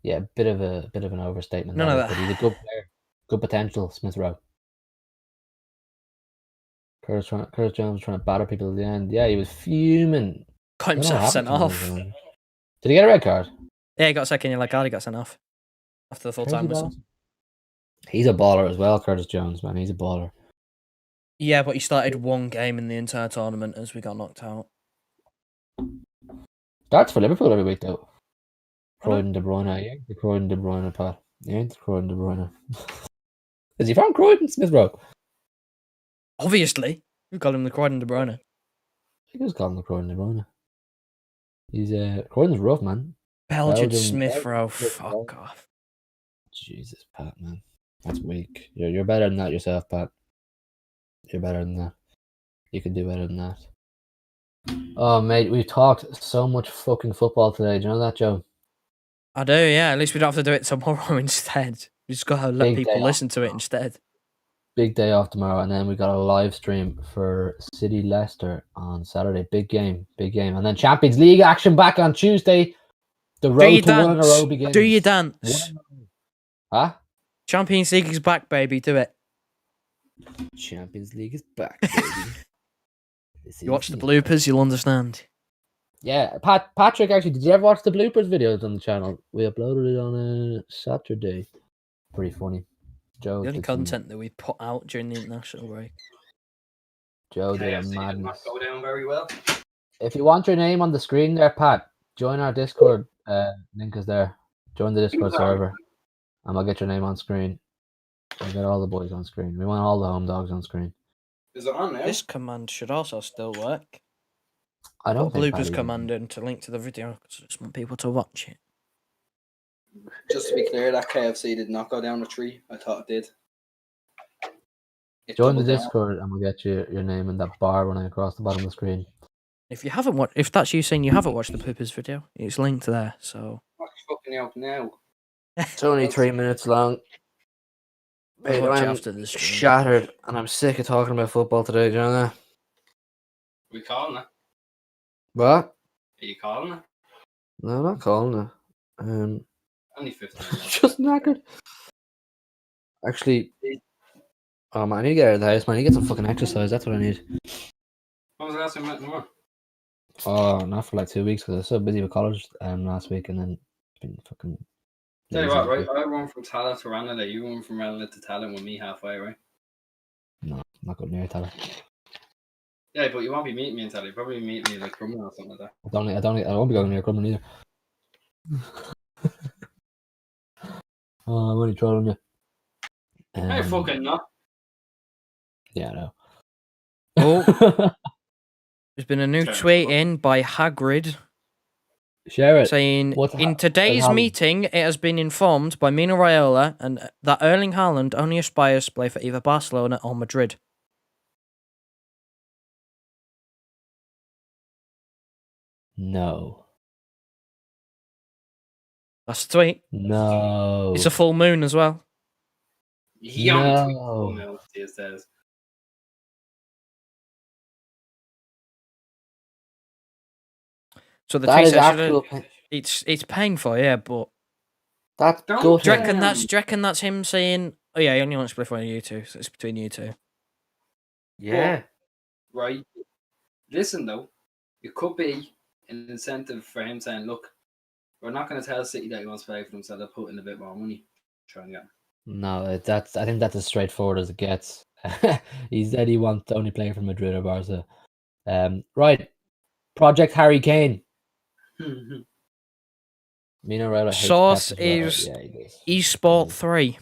Yeah, a bit of an overstatement. None of that. But he's a good player. Good potential, Smith-Rowe. Curtis Jones trying to batter people at the end. Yeah, he was fuming. Got himself sent off. Did he get a red card? Yeah, he got a second yellow card. He got sent off after the full-time whistle. He's a baller as well, Curtis Jones, man. He's a baller. Yeah, but he started one game in the entire tournament as we got knocked out. Starts for Liverpool every week, though. Croydon De Bruyne, yeah. The Croydon De Bruyne, Pat. He ain't Croydon De Bruyne. Is he from Croydon, Smithrow? Obviously, we call him the Croydon De Bruyne. I think it's called the Croydon De Bruyne. He's Croydon's rough, man. Belgian Belgium- Smith Rowe. Belgium- Fuck off. Jesus, Pat, man. That's weak. You're better than that yourself, Pat. You're better than that. You can do better than that. Oh, mate, we've talked so much fucking football today. Do you know that, Joe? I do, yeah. At least we don't have to do it tomorrow instead. We just gotta let Big people day listen off to it tomorrow. instead. Big day off tomorrow, and then we got a live stream for City Leicester on Saturday. Big game, and then Champions League action back on Tuesday. The Do road you to one in a row dance? begins. Do you dance? Huh? Champions League is back, baby. Do it. Champions League is back, baby. You watch the bloopers, you'll understand. Yeah, Patrick, actually, did you ever watch the bloopers videos on the channel? We uploaded it on a Saturday. Pretty funny. Joe The only did some- content that we put out during the international break. Joe did a KFC did not madness. go down very well. If you want your name on the screen there, Pat, join our Discord. Link is there. Join the Discord server, and I'll get your name on screen. I'll get all the boys on screen. We want all the home dogs on screen. Is it on now? This command should also still work. I don't Put a think bloopers Paddy- command in to link to the video because I just want people to watch it. Just to be clear, that KFC did not go down a tree. I thought it did. It Join the doubled down. Discord, and we'll get your name in that bar running across the bottom of the screen. If you haven't watched, if that's you saying you haven't watched the bloopers video, it's linked there. So What's fucking out now? It's only 3 minutes long. Mate, watch it I'm after the stream. shattered, and I'm sick of talking about football today. Do you know that? Are we calling it? What? Are you calling it? No, I'm not calling it. Only 15 minutes. Just knackered. Actually, oh man, I need to get out of the house, man. I need to get some fucking exercise. That's what I need. When was the last time we met more? Oh, not for like 2 weeks because I was so busy with college last week, and then it's been fucking. Tell you lazy what, this right? week. I run from Tala to Ranelagh. You run from Ranelagh to Tallinn with me halfway, right? No, I'm not going near Tyler. Yeah, but you won't be meeting me in Tala. You probably meet me like Crumlin or something like that. I won't be going near Crumlin either. Oh, I'm only trolling you. Hey, fucking not. Yeah, I know. Oh, there's been a new Fair tweet enough. in by Hagrid Share it. saying, What's in today's happened? meeting, it has been informed by Mino Raiola and that Erling Haaland only aspires to play for either Barcelona or Madrid. No. That's the tweet. No. It's a full moon as well. He only No. tweets full now these days. So the That tweet is says, actual. it's painful, yeah, but That's Don't good. do you reckon Yeah. that's him saying, oh yeah, he only wants to play for you two, so it's between you two. Yeah. Right. Listen though, it could be an incentive for him saying, "Look, we're not going to tell City that he wants to play for them, so they'll put in a bit more money, try and get him." No, I think that's as straightforward as it gets. He said he wants to only play for Madrid or Barca. Right. Project Harry Kane. Mino Raiola hates Source Pep as well. is Yeah, he does. eSport 3,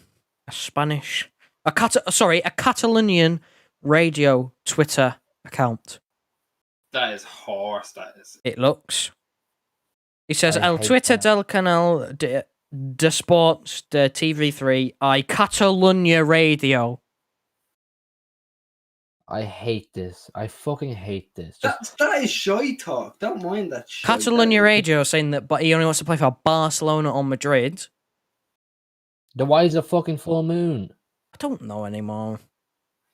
a Spanish, a Catalonian radio Twitter account. That is horse. That is. It looks. It says I El hate Twitter that. del Canal de Sports de TV3 I Catalunya Radio. I hate this. I fucking hate this. Just That is shy talk. Don't mind that. Shite. Catalunya Radio saying that, but he only wants to play for Barcelona or Madrid. then why is it a fucking full moon? I don't know anymore.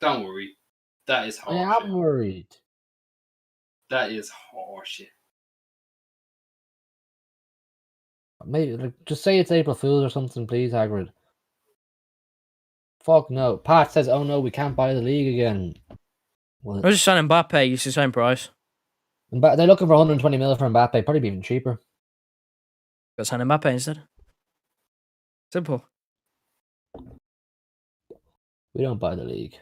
Don't worry. That is I horse. am worried. That is horseshit. Maybe like, just say it's April Fool's or something, please, Hagrid. Fuck no. Pat says, "Oh no, we can't buy the league again." Well, I was just saying Mbappe, it's the same price. they're looking for 120 mil for Mbappe, probably be even cheaper. Got sign Mbappe instead. Simple. We don't buy the league.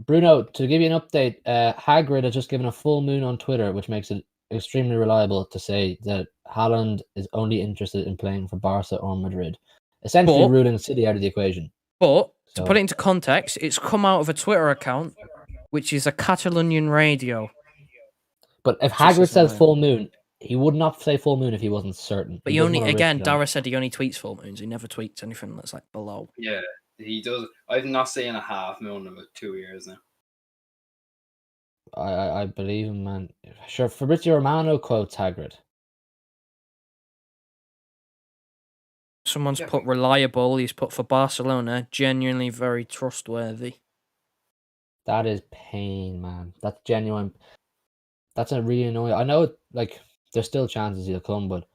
Bruno, to give you an update, Hagrid has just given a full moon on Twitter, which makes it extremely reliable to say that Haaland is only interested in playing for Barca or Madrid. essentially But- ruling City out of the equation. But to So- put it into context, it's come out of a Twitter account, which is a Catalonian radio. But if Just Hagrid as says annoying. full moon, he would not say full moon if he wasn't certain. But He he doesn't only, wanna risk again, it on- Daragh said he only tweets full moons. He never tweets anything that's like below. Yeah, he does. I've not seen a half moon in about 2 years now. I believe him, man. Sure, Fabrizio Romano quotes Hagrid. Someone's Yeah, put reliable. He's put for Barcelona, genuinely very trustworthy. That is pain, man. That's genuine. That's a really annoying. I know, like, there's still chances he'll come, but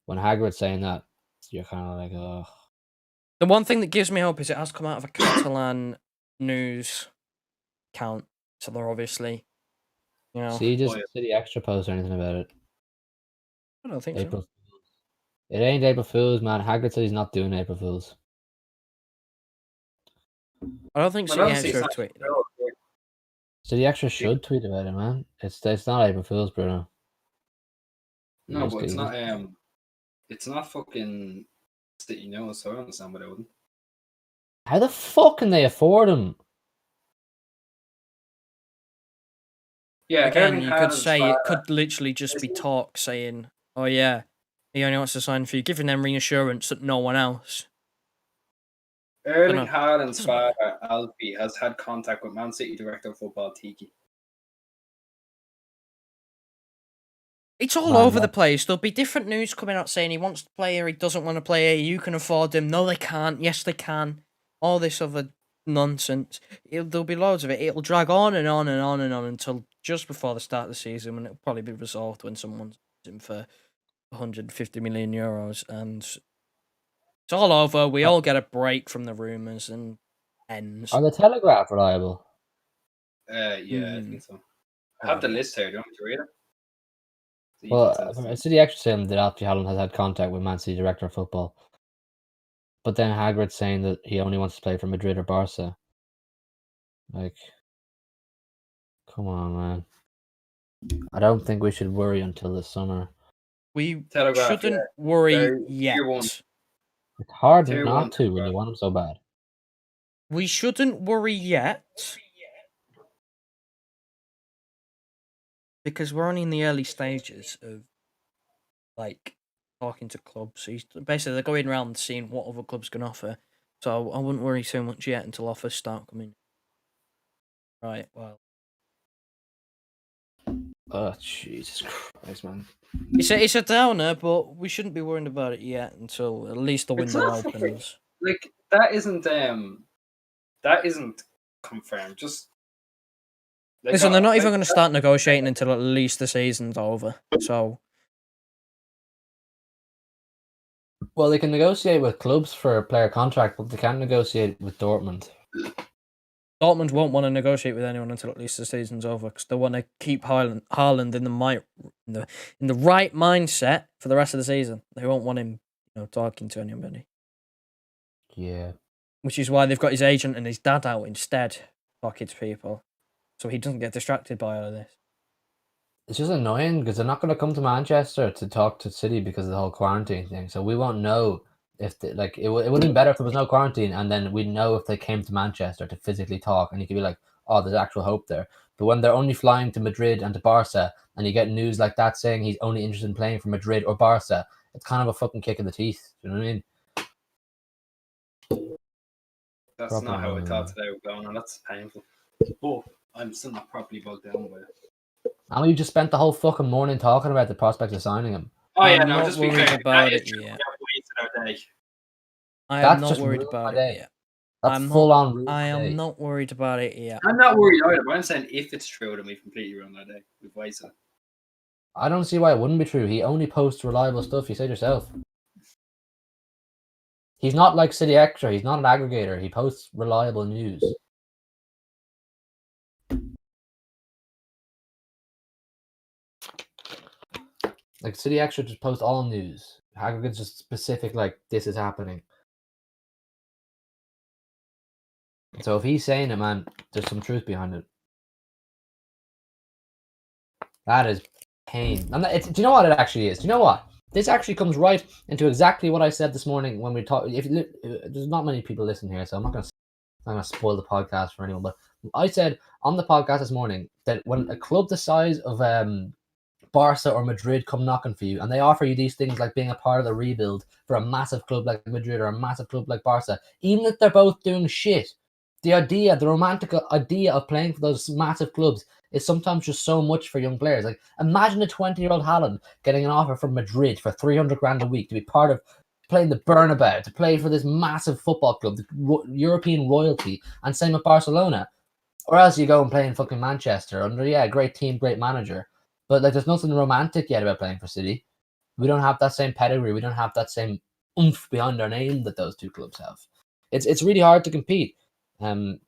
when Hagrid's saying that, you're kind of like, oh. The one thing that gives me hope is it has come out of a Catalan news account, so they're obviously, you know. See, just yeah. City Extra post or anything about it. I don't think April so. Fools. It ain't April Fools, man. Hagrid said he's not doing April Fools. I don't think Well, City obviously Extra it's have not tweeted. true. City Extra should tweet about it, man. It's not April Fools, Bruno. You No, just but it's get- not. It's not fucking City News, so I don't understand why they wouldn't. How the fuck can they afford him? Yeah, Again, Erling you could Haaland's say it father- could literally just be talk saying, "Oh yeah, he only wants to sign for you," giving them reassurance that no one else. Erling know. Haaland's Doesn't matter. father, Alfie, has had contact with Man City director of football Tiki. It's all Man, over the that- place. There'll be different news coming out saying he wants to play here, he doesn't want to play here, you can afford him. No, they can't. Yes, they can. All this other nonsense. There'll be loads of it. It'll drag on and on and on and on until just before the start of the season, when it'll probably be resolved when someone's in for 150 million euros, and it's all over. We all get a break from the rumours and ends. Are the Telegraph reliable? Yeah, I think so. I Oh, have the yeah. list here. Do you want me to read it? So you Well, can send it. City Extra saying that Alfie Haaland has had contact with Man City director of football. But then Hagrid's saying that he only wants to play for Madrid or Barca. Like, come on, man. I don't think we should worry until the summer. We Telegraph, shouldn't worry Very yet. tier one. It's hard Tier not one to when Telegraph. you want him so bad. We shouldn't worry yet because we're only in the early stages of like talking to clubs. So basically, they're going around seeing what other clubs can offer. So I wouldn't worry so much yet until offers start coming. Right. Well, Oh, Jesus Christ, man. it's a downer, but we shouldn't be worrying about it yet until at least the It's window not fucking- opens. Like that isn't confirmed. Just like, Listen, they're not like, even going to start negotiating until at least the season's over. So Well, they can negotiate with clubs for a player contract, but they can't negotiate with Dortmund. Dortmund won't want to negotiate with anyone until at least the season's over because they want to keep Haaland in the right mindset for the rest of the season. They won't want him, talking to anybody. Yeah. Which is why they've got his agent and his dad out instead, talking to people, so he doesn't get distracted by all of this. It's just annoying because they're not going to come to Manchester to talk to City because of the whole quarantine thing. So we won't know if it would have been better if there was no quarantine, and then we'd know if they came to Manchester to physically talk, and you could be like, oh, there's actual hope there. But when they're only flying to Madrid and to Barca, and you get news like that saying he's only interested in playing for Madrid or Barca, it's kind of a fucking kick in the teeth. Do you know what I mean? That's Proper not how I annoying, thought man. today was going, and that's painful. But I'm still not properly bogged down by it. I mean, you just spent the whole fucking morning talking about the prospect of signing him. Oh yeah, I'm no, not just be worried clear. about That is it true. yet. We have wasted our day. I That's am not just worried ruined about my it day. yet. That's I'm full not- on ruined I my am day. not worried about it yet. I'm not worried either, but I'm saying if it's true, then we've completely ruined our day. We've wasted it. I don't see why it wouldn't be true. He only posts reliable stuff. You said yourself. He's not like City Extra. He's not an aggregator. He posts reliable news. Like City Extra just posts all news. Aggregate's just specific, like this is happening. So if he's saying it, man, there's some truth behind it. That is pain. Do you know what it actually is? Do you know what? This actually comes right into exactly what I said this morning when we talked. There's not many people listening here, so I'm not going to spoil the podcast for anyone. But I said on the podcast this morning that when a club the size of Barca or Madrid come knocking for you, and they offer you these things like being a part of the rebuild for a massive club like Madrid or a massive club like Barca, even if they're both doing shit, the romantic idea of playing for those massive clubs is sometimes just so much for young players. Like, imagine a 20-year-old Haaland getting an offer from Madrid for 300 grand a week to be part of playing the Bernabeu, to play for this massive football club, the European royalty, and same with Barcelona. Or else you go and play in fucking Manchester under, great team, great manager. But like, there's nothing romantic yet about playing for City. We don't have that same pedigree. We don't have that same oomph behind our name that those two clubs have. It's really hard to compete. And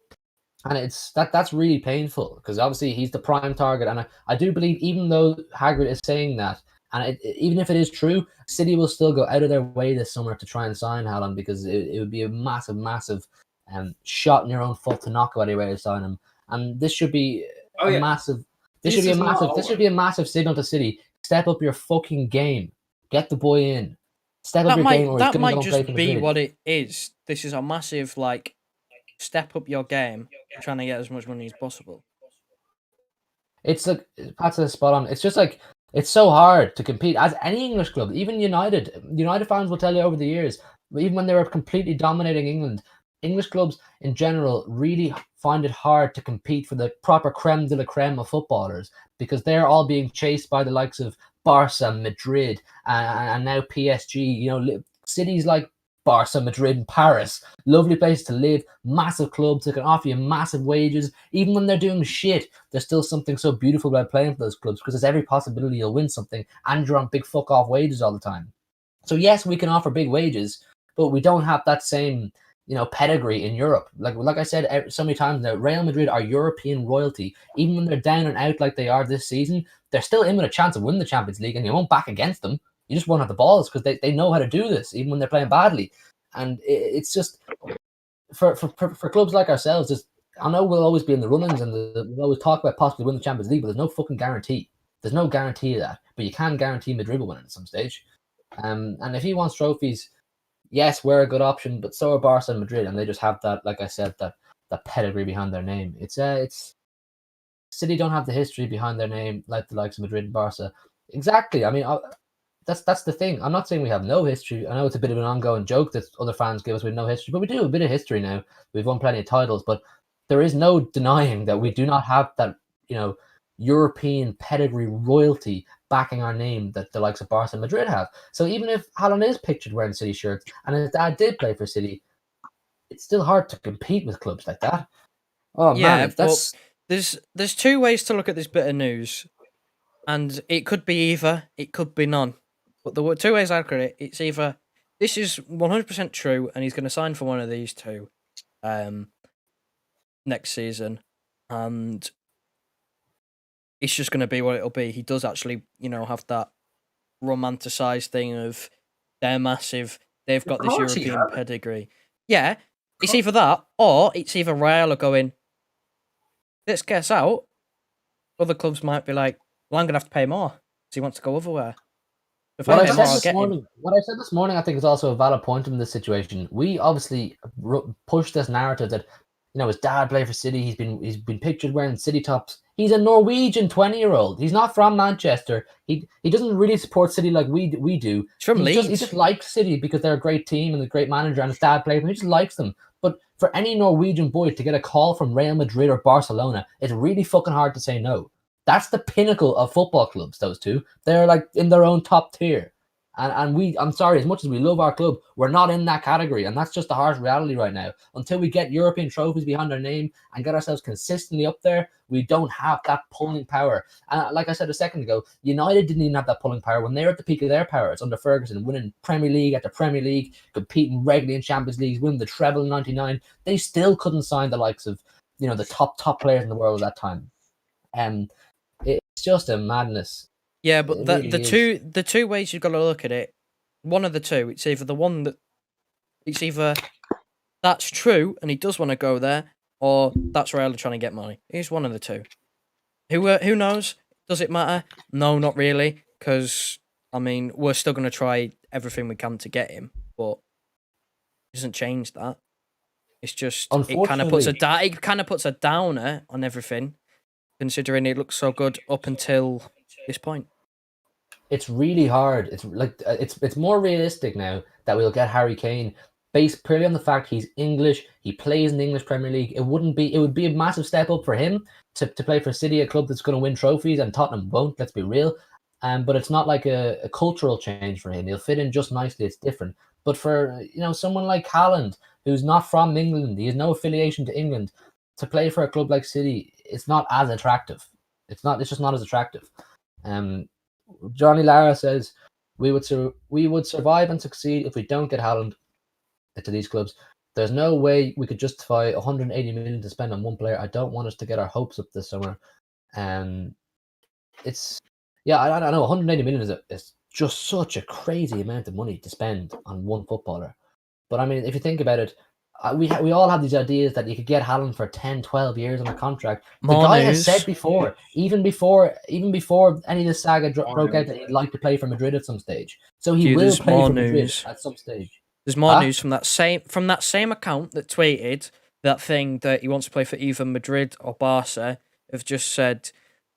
that's really painful because obviously he's the prime target. And I do believe, even though Hagrid is saying that, and even if it is true, City will still go out of their way this summer to try and sign Haaland, because it would be a massive, massive shot in your own foot to not go out of your way to sign him. And this should be massive. This should be a massive signal to City. Step up your fucking game. Get the boy in. Step up your game. Or that might just be what it is. This is a massive step up your game, trying to get as much money as possible. It's like Pat's spot on. It's just like, it's so hard to compete as any English club, even United. United fans will tell you over the years, even when they were completely dominating England, English clubs in general really find it hard to compete for the proper creme de la creme of footballers, because they're all being chased by the likes of Barca, Madrid, and now PSG. Cities like Barca, Madrid, and Paris, lovely places to live, massive clubs that can offer you massive wages. Even when they're doing shit, there's still something so beautiful about playing for those clubs, because there's every possibility you'll win something, and you're on big fuck off wages all the time. So yes, we can offer big wages, but we don't have that same pedigree in Europe. Like I said so many times now, Real Madrid are European royalty. Even when they're down and out like they are this season, they're still in with a chance of winning the Champions League, and you won't back against them. You just won't have the balls, because they know how to do this, even when they're playing badly. And it's just, for clubs like ourselves, I know we'll always be in the run-ins, and we'll always talk about possibly winning the Champions League, but there's no fucking guarantee. There's no guarantee of that. But you can guarantee Madrid will win it at some stage. And if he wants trophies, yes, we're a good option, but so are Barca and Madrid, and they just have that, like I said, that pedigree behind their name. It's City don't have the history behind their name like the likes of Madrid and Barca. Exactly. I mean, that's the thing. I'm not saying we have no history. I know it's a bit of an ongoing joke that other fans give us with no history, but we do have a bit of history now. We've won plenty of titles, but there is no denying that we do not have that, European pedigree royalty backing our name that the likes of Barca and Madrid have. So even if Haaland is pictured wearing City shirts and his dad did play for City, it's still hard to compete with clubs like that. Oh yeah, man, that's there's two ways to look at this bit of news, and it could be either, it could be none. But there were two ways I look at it. It's either this is 100% true, and he's going to sign for one of these two, next season, and it's just going to be what it'll be. He does actually, have that romanticized thing of they're massive, they've got this European pedigree. Yeah, it's either that, or it's either Real are going, let's get us out. Other clubs might be like, well, I'm going to have to pay more because he wants to go everywhere. What I said this morning, I think, is also a valid point in this situation. We obviously push this narrative that, his dad played for City. He's been pictured wearing City tops. He's a Norwegian 20-year-old. He's not from Manchester. He doesn't really support City like we do. He's from Leeds. He just likes City because they're a great team and a great manager, and his dad played for them. He just likes them. But for any Norwegian boy to get a call from Real Madrid or Barcelona, it's really fucking hard to say no. That's the pinnacle of football clubs, those two. They're like in their own top tier. And I'm sorry, as much as we love our club, we're not in that category. And that's just the harsh reality right now. Until we get European trophies behind our name and get ourselves consistently up there, we don't have that pulling power. And like I said a second ago, United didn't even have that pulling power when they were at the peak of their powers under Ferguson, winning Premier League after Premier League, competing regularly in Champions League, winning the treble in '99. They still couldn't sign the likes of, the top players in the world at that time. It's just a madness. Yeah, but the two ways you've got to look at it, one of the two, it's either that's true and he does want to go there, or that's Real trying to get money. It's one of the two. Who knows? Does it matter? No, not really, because I mean, we're still going to try everything we can to get him, but it doesn't change that. It's just it kind of puts a downer on everything, considering it looks so good up until this point. It's really hard. It's like it's more realistic now that we'll get Harry Kane based purely on the fact he's English. He plays in the English Premier League. It would be a massive step up for him to play for City, a club that's going to win trophies, and Tottenham won't. Let's be real. But it's not like a cultural change for him. He'll fit in just nicely. It's different. But for someone like Haaland, who's not from England, he has no affiliation to England, to play for a club like City, it's not as attractive. It's just not as attractive. Johnny Lara says we would survive and succeed if we don't get Haaland to these clubs. There's no way we could justify 180 million to spend on one player. I don't want us to get our hopes up this summer. It's I don't know. 180 million is just such a crazy amount of money to spend on one footballer. But I mean, if you think about it, we all have these ideas that you could get Haaland for 10, 12 years on a contract. The guy has said before, even before any of this saga broke out, that he'd like to play for Madrid at some stage. So he will play for Madrid at some stage. There's more news from that same account that tweeted that thing that he wants to play for either Madrid or Barca. Have just said,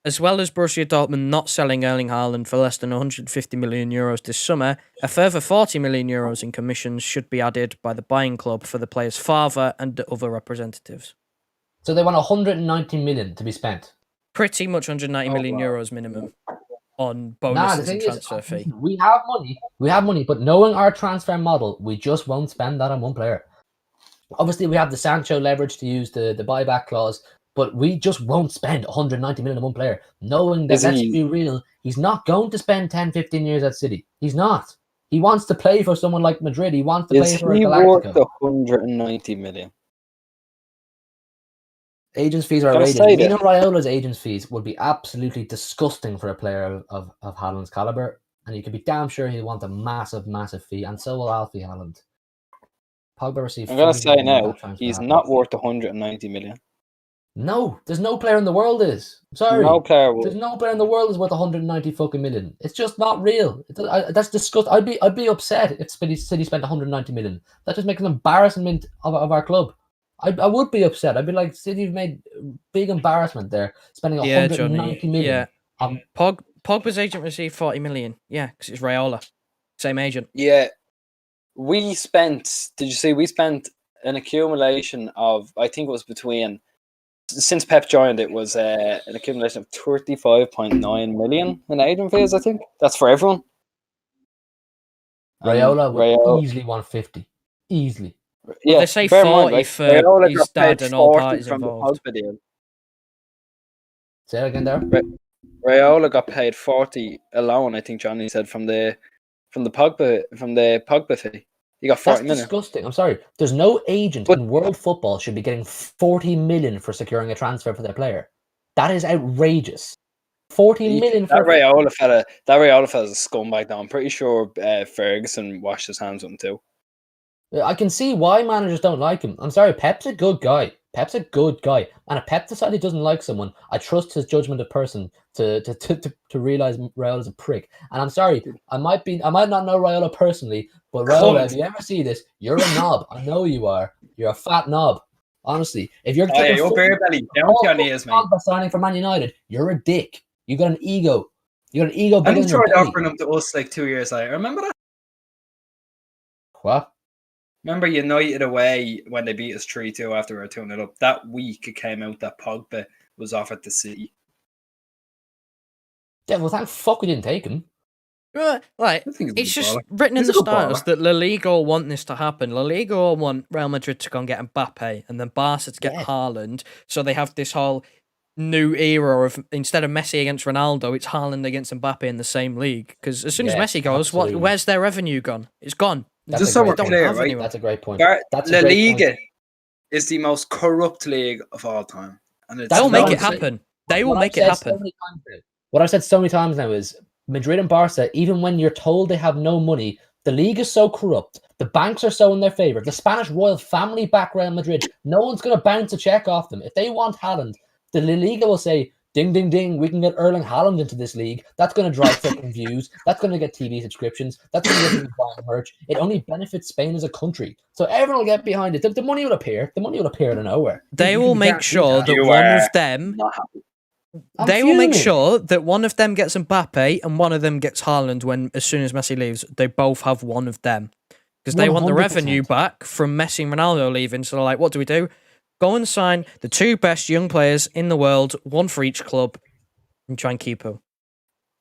as well as Borussia Dortmund not selling Erling Haaland for less than 150 million euros this summer, a further 40 million euros in commissions should be added by the buying club for the player's father and other representatives. So they want 190 million to be spent. Pretty much 190 million euros minimum on bonuses and transfer fee. We have money, but knowing our transfer model, we just won't spend that on one player. Obviously, we have the Sancho leverage to use the buyback clause, but we just won't spend 190 million on one player, knowing that, let's be real, he's not going to spend 10, 15 years at City. He's not. He wants to play for someone like Madrid. He wants to play for Galactico. Is he worth 190 million? Agents' fees are outrageous. Mino Raiola's agents' fees would be absolutely disgusting for a player of Haaland's caliber, and you can be damn sure he'll want a massive, massive fee, and so will Alfie Haaland. Pogba received. I'm going to say now, he's not worth 190 million. No, there's no player in the world is. I'm sorry. There's no player in the world is worth 190 fucking million. It's just not real. That's disgusting. I'd be upset if City spent 190 million. That just makes an embarrassment of our club. I would be upset. I'd be like, City've made big embarrassment there, spending 190 million. Yeah. Pogba's agent received 40 million. Yeah, because it's Raiola. Same agent. Yeah. We spent an accumulation of, I think it was between, since Pep joined, it was an accumulation of 35.9 million in agent fees, I think. That's for everyone. Raiola would easily 150. Easily. Yeah, they say 40 for his dad and all parties involved. Say that again there. Raiola got paid 40 alone, I think Johnny said, from the Pogba fee. He got 40 million. That's disgusting. I'm sorry. There's no agent in world football should be getting 40 million for securing a transfer for their player. That is outrageous. 40 million for that Raiola fella. That Raiola fella's a scumbag though. I'm pretty sure Ferguson washed his hands on him too. I can see why managers don't like him. I'm sorry, Pep's a good guy. And if Pep decides he doesn't like someone, I trust his judgment of person to realize Raiola's a prick. And I'm sorry, I might not know Raiola personally, but Raiola, if you ever see this, you're a knob. I know you are. You're a fat knob. Honestly, if you're your beer belly down to your knees, mate. By signing for Man United, you're a dick. You got an ego. You got an ego. I tried offering him to us like 2 years later. Remember that? What? Remember United away when they beat us 3-2 after we were 2-0 up? That week it came out that Pogba was offered to City. Yeah, well, thank fuck we didn't take him. Right, it's just written in the stars that La Liga want this to happen. La Liga want Real Madrid to go and get Mbappe and then Barca to get Haaland. So they have this whole new era of, instead of Messi against Ronaldo, it's Haaland against Mbappe in the same league. Because as soon as Messi goes, where's their revenue gone? It's gone. Just so we're clear, right? That's a great point. La Liga is the most corrupt league of all time. And they will make it happen. They will make it happen. What I've said so many times now is Madrid and Barca, even when you're told they have no money, the league is so corrupt. The banks are so in their favour. The Spanish royal family back Real Madrid. No one's going to bounce a check off them. If they want Haaland, the La Liga will say, ding, ding, ding, we can get Erling Haaland into this league. That's going to drive fucking views. That's going to get TV subscriptions. That's going to get people buying merch. It only benefits Spain as a country. So everyone will get behind it. The money will appear. The money will appear out of nowhere. They You will can be make guaranteed sure that You one are of them. not happy. I'm They will make fuming. sure that one of them gets Mbappe and one of them gets Haaland when, as soon as Messi leaves, they both have one of them. Because they want the 100%. revenue back from Messi and Ronaldo leaving. So they're like, what do we do? Go and sign the 2 best young players in the world, one for each club, and try and keep them.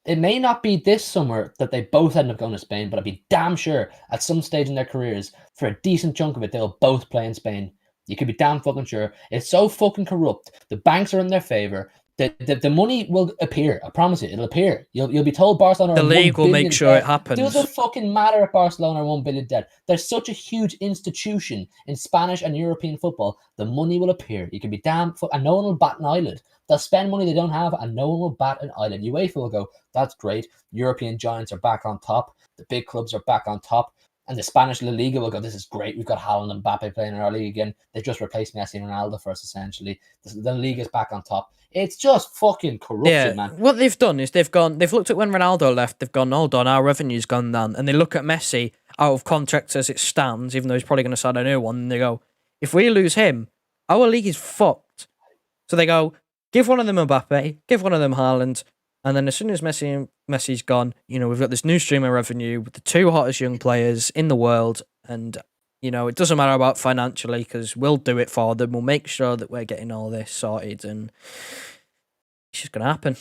It may not be this summer that they both end up going to Spain, but I'd be damn sure at some stage in their careers, for a decent chunk of it, they'll both play in Spain. You could be damn fucking sure. It's so fucking corrupt. The banks are in their favor. The money will appear. I promise you, it'll appear. You'll be told Barcelona. The are league 1 will billion make sure debt. it happens. Does it fucking matter if Barcelona are 1 billion debt? There's such a huge institution in Spanish and European football. The money will appear. You can be damn, and no one will bat an eyelid. They'll spend money they don't have, and no one will bat an eyelid. UEFA will go, that's great. European giants are back on top. The big clubs are back on top. And the Spanish La Liga will go, this is great. We've got Haaland and Mbappe playing in our league again. They've just replaced Messi and Ronaldo for us, essentially. The league is back on top. It's just fucking corruption, man. What they've done is they've looked at when Ronaldo left, they've gone, hold on, our revenue's gone down. And they look at Messi out of contract as it stands, even though he's probably going to sign a new one, and they go, if we lose him, our league is fucked. So they go, give one of them Mbappe, give one of them Haaland, and then as soon as Messi's gone, we've got this new stream of revenue with the 2 hottest young players in the world, and it doesn't matter about financially because we'll do it for them. We'll make sure that we're getting all this sorted, and it's just gonna happen.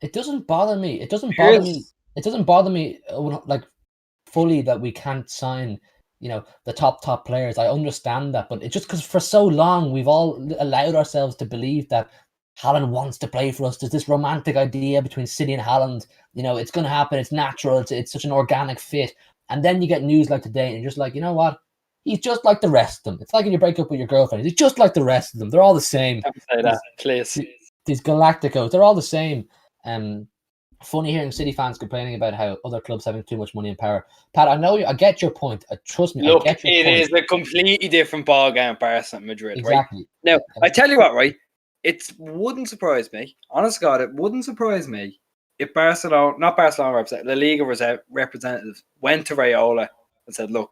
It doesn't bother me. It doesn't bother me. It doesn't bother me like fully that we can't sign, the top players. I understand that, but it's just because for so long we've all allowed ourselves to believe that Haaland wants to play for us. There's this romantic idea between City and Haaland. It's going to happen. It's natural. It's such an organic fit. And then you get news like today, and you're just like, you know what? He's just like the rest of them. It's like when you break up with your girlfriend. He's just like the rest of them. They're all the same. Don't say that, please. These Galacticos, they're all the same. Funny hearing City fans complaining about how other clubs having too much money and power. Pat, I get your point. Trust me, Look, I get your point. it is a completely different ballgame, Barca and Madrid, Exactly. right? Now, I tell you what, right? It wouldn't surprise me. Honest to God, it wouldn't surprise me if La Liga representatives went to Raiola and said, look,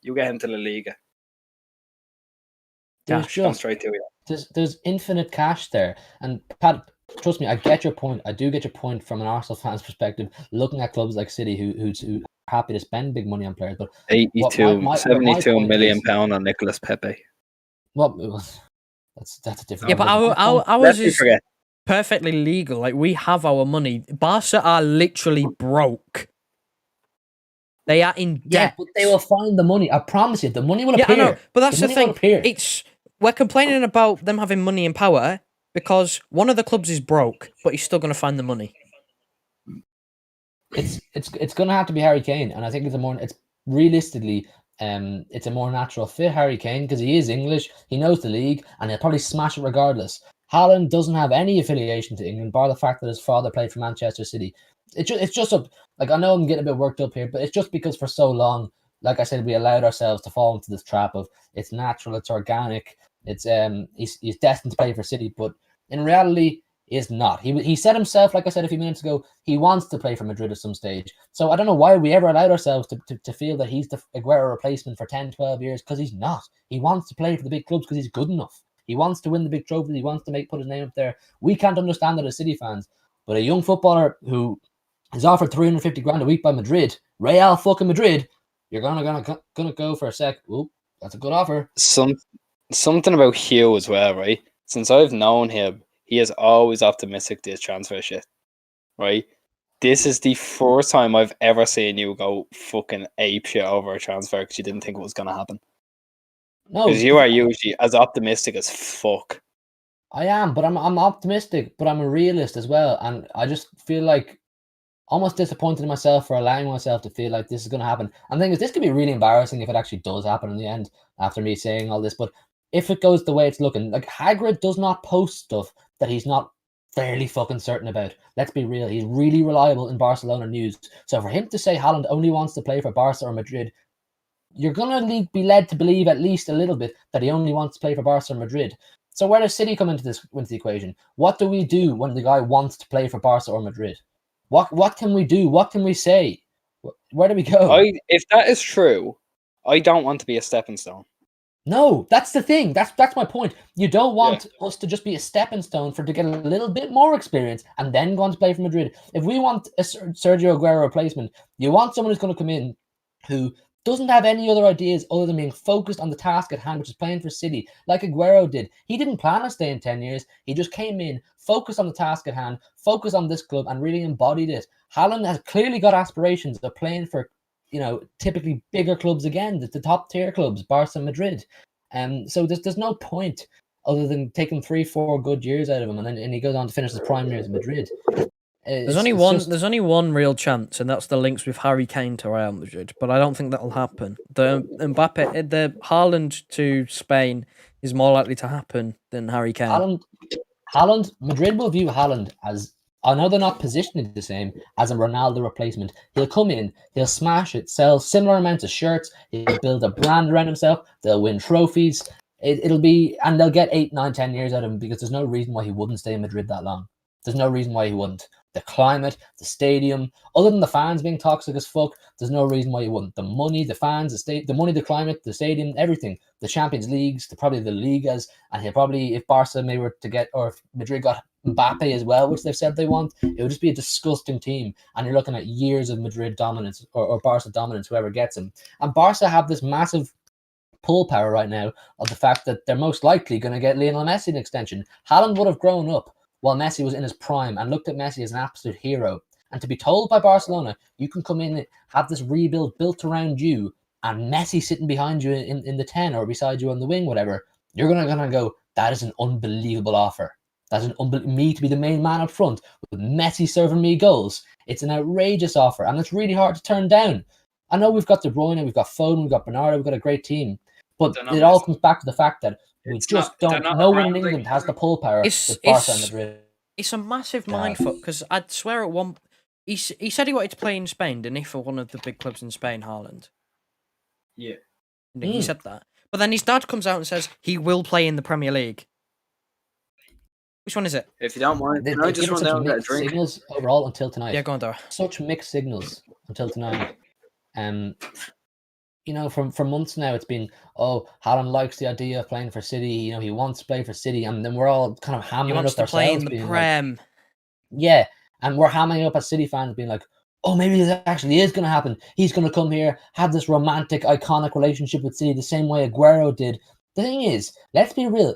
you get into La Liga. Cash, come straight to you. There's infinite cash there. And Pat, trust me, I get your point. I do get your point from an Arsenal fan's perspective, looking at clubs like City who are happy to spend big money on players. But 72 million pound on Nicolas Pepe. Well, that's a different. Yeah, but ours is perfectly legal. Like, we have our money. Barca are literally broke. They are in debt. Yeah, but they will find the money. I promise you, the money will appear. I know, but that's the thing. Thing. We're complaining about them having money and power because one of the clubs is broke, but he's still going to find the money. It's going to have to be Harry Kane, and I think it's realistically. It's a more natural fit, Harry Kane, because he is English, he knows the league, and he'll probably smash it regardless. Haaland doesn't have any affiliation to England, bar the fact that his father played for Manchester City. It's just I know I'm getting a bit worked up here, but it's just because for so long, like I said, we allowed ourselves to fall into this trap of it's natural, it's organic, it's he's destined to play for City, but in reality, is not. He said himself, like I said a few minutes ago, he wants to play for Madrid at some stage. So I don't know why we ever allowed ourselves to feel that he's the Aguero replacement for 10, 12 years, because he's not. He wants to play for the big clubs because he's good enough. He wants to win the big trophies. He wants to put his name up there. We can't understand that as City fans. But a young footballer who is offered 350 grand a week by Madrid, Real fucking Madrid, you're gonna go for a sec. Oop, that's a good offer. Something about Hugh as well, right? Since I've known him, he is always optimistic this transfer shit, right? This is the first time I've ever seen you go fucking ape shit over a transfer because you didn't think it was going to happen. No, because you are usually as optimistic as fuck. I am, but I'm optimistic, but I'm a realist as well, and I just feel like almost disappointed in myself for allowing myself to feel like this is going to happen. And the thing is, this could be really embarrassing if it actually does happen in the end after me saying all this, but if it goes the way it's looking, like Hagrid does not post stuff that he's not fairly fucking certain about. Let's be real. He's really reliable in Barcelona news. So for him to say Haaland only wants to play for Barca or Madrid, you're going to be led to believe at least a little bit that he only wants to play for Barca or Madrid. So where does City come into the equation? What do we do when the guy wants to play for Barca or Madrid? What can we do? What can we say? Where do we go? If that is true, I don't want to be a stepping stone. No, that's the thing. That's my point. You don't want us to just be a stepping stone to get a little bit more experience and then go on to play for Madrid. If we want a Sergio Aguero replacement, you want someone who's going to come in who doesn't have any other ideas other than being focused on the task at hand, which is playing for City, like Aguero did. He didn't plan on staying 10 years. He just came in, focused on the task at hand, focused on this club, and really embodied it. Haaland has clearly got aspirations of playing for, typically bigger clubs again, the top tier clubs, Barca and Madrid. So there's no point other than taking 3-4 good years out of him, and he goes on to finish his prime years in Madrid. There's only one real chance, and that's the links with Harry Kane to Real Madrid. But I don't think that'll happen. The Haaland to Spain is more likely to happen than Harry Kane. Haaland, Madrid will view Haaland as, I know they're not positioning the same, as a Ronaldo replacement. He'll come in, he'll smash it, sell similar amounts of shirts, he'll build a brand around himself, they'll win trophies. It'll be, and they'll get 8, 9, 10 years out of him, because there's no reason why he wouldn't stay in Madrid that long. There's no reason why he wouldn't. The climate, the stadium, other than the fans being toxic as fuck, there's no reason why you wouldn't. The money, the fans, the money, the climate, the stadium, everything. The Champions Leagues, probably the Ligas, and he'll probably, if Barca maybe were to get, or if Madrid got Mbappe as well, which they've said they want, it would just be a disgusting team. And you're looking at years of Madrid dominance, or Barca dominance, whoever gets him. And Barca have this massive pull power right now of the fact that they're most likely going to get Lionel Messi an extension. Haaland would have grown up while Messi was in his prime and looked at Messi as an absolute hero. And to be told by Barcelona, you can come in, have this rebuild built around you, and Messi sitting behind you in the 10 or beside you on the wing, whatever, you're gonna go, that is an unbelievable offer. That's me to be the main man up front with Messi serving me goals. It's an outrageous offer, and it's really hard to turn down. I know we've got De Bruyne, we've got Foden, we've got Bernardo, we've got a great team, but it all comes back to the fact that no one in England has the pull power with Barca and Madrid. It's a massive mindfuck, because I'd swear at one... He said he wanted to play in Spain, didn't he, for one of the big clubs in Spain, Haaland? Yeah. He said that. But then his dad comes out and says he will play in the Premier League. Which one is it? If you don't mind, can I just run down and get a drink? Signals overall until tonight. Yeah, go on, Dara. Such mixed signals until tonight. For months now, it's been, Haaland likes the idea of playing for City. He wants to play for City, and then we're all kind of hamming it up ourselves. He wants to play in the Prem. Yeah, and we're hamming it up as City fans, being like, maybe this actually is going to happen. He's going to come here, have this romantic, iconic relationship with City the same way Aguero did. The thing is, let's be real.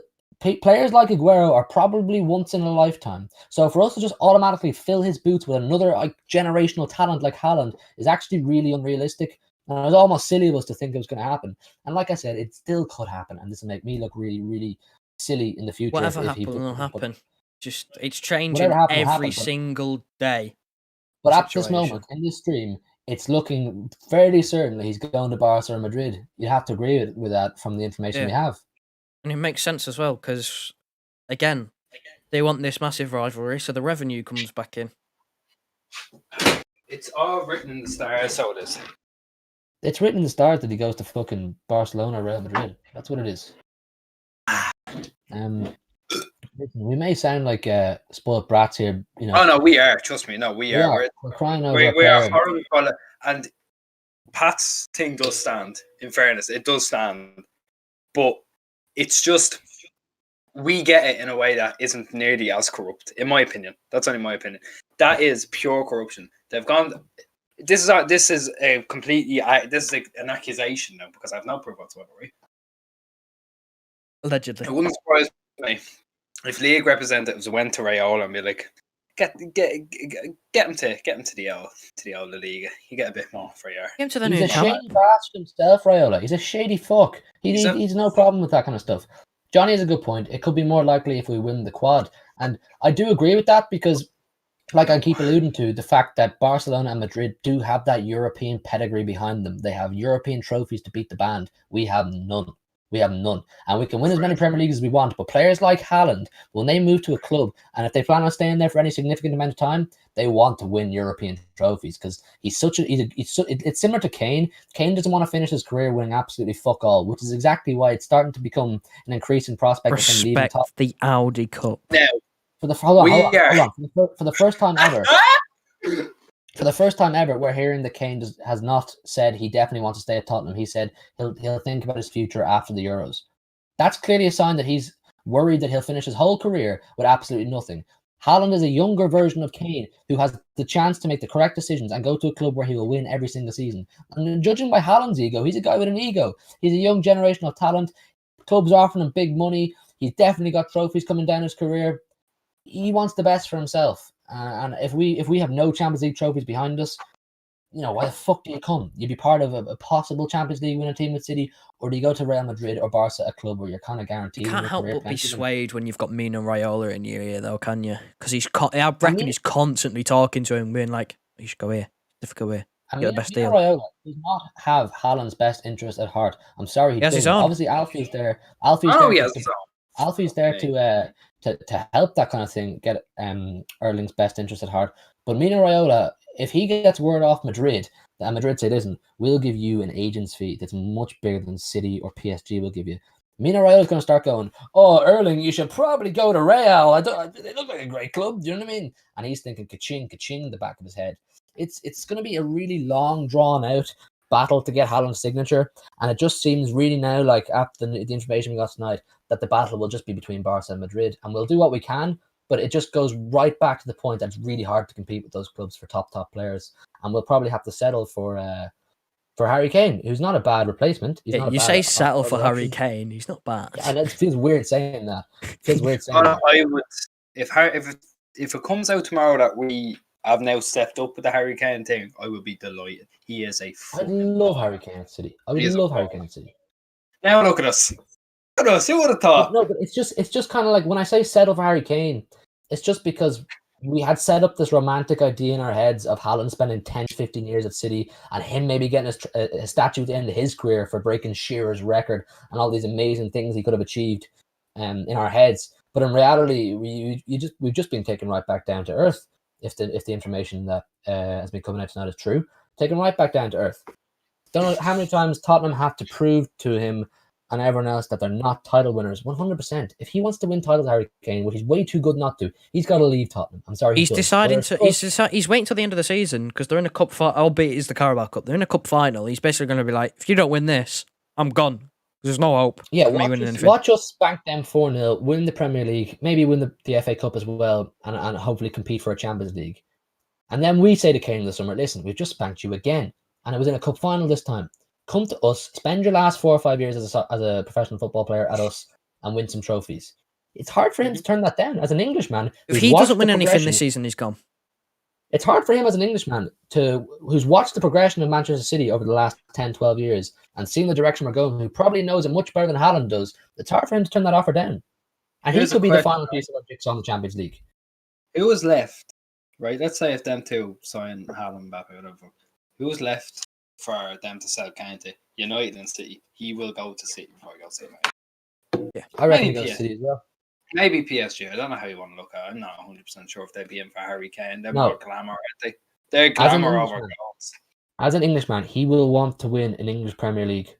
Players like Aguero are probably once in a lifetime. So for us to just automatically fill his boots with another generational talent like Haaland is actually really unrealistic. And it was almost silly of us to think it was going to happen. And like I said, it still could happen. And this will make me look really, really silly in the future. Whatever happens will happen. Just, it's changing every single day. But at this moment, in this stream, it's looking fairly certain that he's going to Barca or Madrid. You have to agree with that from the information we have. And it makes sense as well, because, again, they want this massive rivalry, so the revenue comes back in. It's all written in the stars, so it is. It's written in the stars that he goes to fucking Barcelona or Real Madrid. That's what it is. We may sound like spoiled brats here, Oh no, we are. Trust me, no, we are. We're crying over. We are horrible, and Pat's thing does stand. In fairness, it does stand, but it's just we get it in a way that isn't nearly as corrupt, in my opinion. That's only my opinion. That is pure corruption. They've gone. This is a completely. This is an accusation now, because I have no proof whatsoever. Right? Allegedly, it wouldn't surprise me if league representatives went to Raiola and be like, get him to the old Liga. You get a bit more for your. Get him to the He's new a shady bastard himself, Raiola. He's a shady fuck. He's no problem with that kind of stuff. Johnny has a good point. It could be more likely if we win the quad, and I do agree with that, because, like I keep alluding to, the fact that Barcelona and Madrid do have that European pedigree behind them. They have European trophies to beat the band. We have none. We have none. And we can win as many Premier Leagues as we want. But players like Haaland, when they move to a club, and if they plan on staying there for any significant amount of time, they want to win European trophies because it's similar to Kane. Kane doesn't want to finish his career winning absolutely fuck all, which is exactly why it's starting to become an increasing prospect of him leaving top. The Audi Cup. Now, For the first time ever. For the first time ever, we're hearing that Kane has not said he definitely wants to stay at Tottenham. He said he'll think about his future after the Euros. That's clearly a sign that he's worried that he'll finish his whole career with absolutely nothing. Haaland is a younger version of Kane who has the chance to make the correct decisions and go to a club where he will win every single season. And judging by Haaland's ego, he's a guy with an ego. He's a young generational talent. Clubs are offering him big money. He's definitely got trophies coming down his career. He wants the best for himself. And if we have no Champions League trophies behind us, why the fuck do you come? You'd be part of a possible Champions League winning team with City, or do you go to Real Madrid or Barca, a club where you're kind of guaranteed? You can't help but be swayed when you've got Mino Raiola in your ear, though, can you? Because I reckon he's constantly talking to him, being like, "You should go here, go here, get the best deal." Raiola does not have Haaland's best interest at heart. I'm sorry, he has his own. Obviously, Alfie's there. Alfie's there to help that kind of thing get Erling's best interest at heart. But Mino Raiola, if he gets word off Madrid, and Madrid say, listen, we'll give you an agent's fee that's much bigger than City or PSG will give you. Mino Raiola's going to start going, oh, Erling, you should probably go to Real. They look like a great club. Do you know what I mean? And he's thinking, ka-ching, ka-ching, in the back of his head. It's going to be a really long, drawn-out battle to get Haaland's signature. And it just seems really now, like after the information we got tonight, that the battle will just be between Barca and Madrid. And we'll do what we can, but it just goes right back to the point that it's really hard to compete with those clubs for top players. And we'll probably have to settle for Harry Kane, who's not a bad replacement. You say settle for Harry Kane, he's not bad. Yeah, it feels weird saying that. I would, if it comes out tomorrow that I've now stepped up with the Harry Kane thing, I would be delighted. He is a. I love Harry Kane at City. I would love Harry Kane at City. Now look at us. Who would have thought? No, but it's just kind of like when I say settle for Harry Kane, it's just because we had set up this romantic idea in our heads of Haaland spending 10, 15 years at City and him maybe getting a statue at the end of his career for breaking Shearer's record and all these amazing things he could have achieved in our heads. But in reality, we've just been taken right back down to earth. If the information that has been coming out tonight is true, taken right back down to earth. Don't know how many times Tottenham have to prove to him and everyone else that they're not title winners. 100%. If he wants to win titles, Harry Kane, which he's way too good not to, he's got to leave Tottenham. I'm sorry. He's waiting till the end of the season because they're in a cup final, albeit it's the Carabao Cup. They're in a cup final. He's basically going to be like, if you don't win this, I'm gone. There's no hope. Yeah, watch us spank them 4-0, win the Premier League, maybe win the FA Cup as well, and hopefully compete for a Champions League. And then we say to Kane in the summer, listen, we've just spanked you again. And it was in a cup final this time. Come to us, spend your last 4 or 5 years as a professional football player at us and win some trophies. It's hard for him to turn that down as an Englishman. If he doesn't win anything this season, he's gone. It's hard for him as an Englishman who's watched the progression of Manchester City over the last 10, 12 years and seen the direction we're going, who probably knows it much better than Haaland does. It's hard for him to turn that offer down. And he could be the final piece of our jigsaw in the Champions League. Who was left? Right, let's say if them two sign Haaland, Mbappe, whatever. Who's left for them to sell Kane to? United and City. He will go to City before he goes to United. Yeah, I reckon he goes to City as well. Maybe PSG. I don't know how you want to look at it. I'm not 100% sure if they'd be in for Harry Kane. They're more glamour, aren't they? They're glamour over goals. As an Englishman, he will want to win an English Premier League.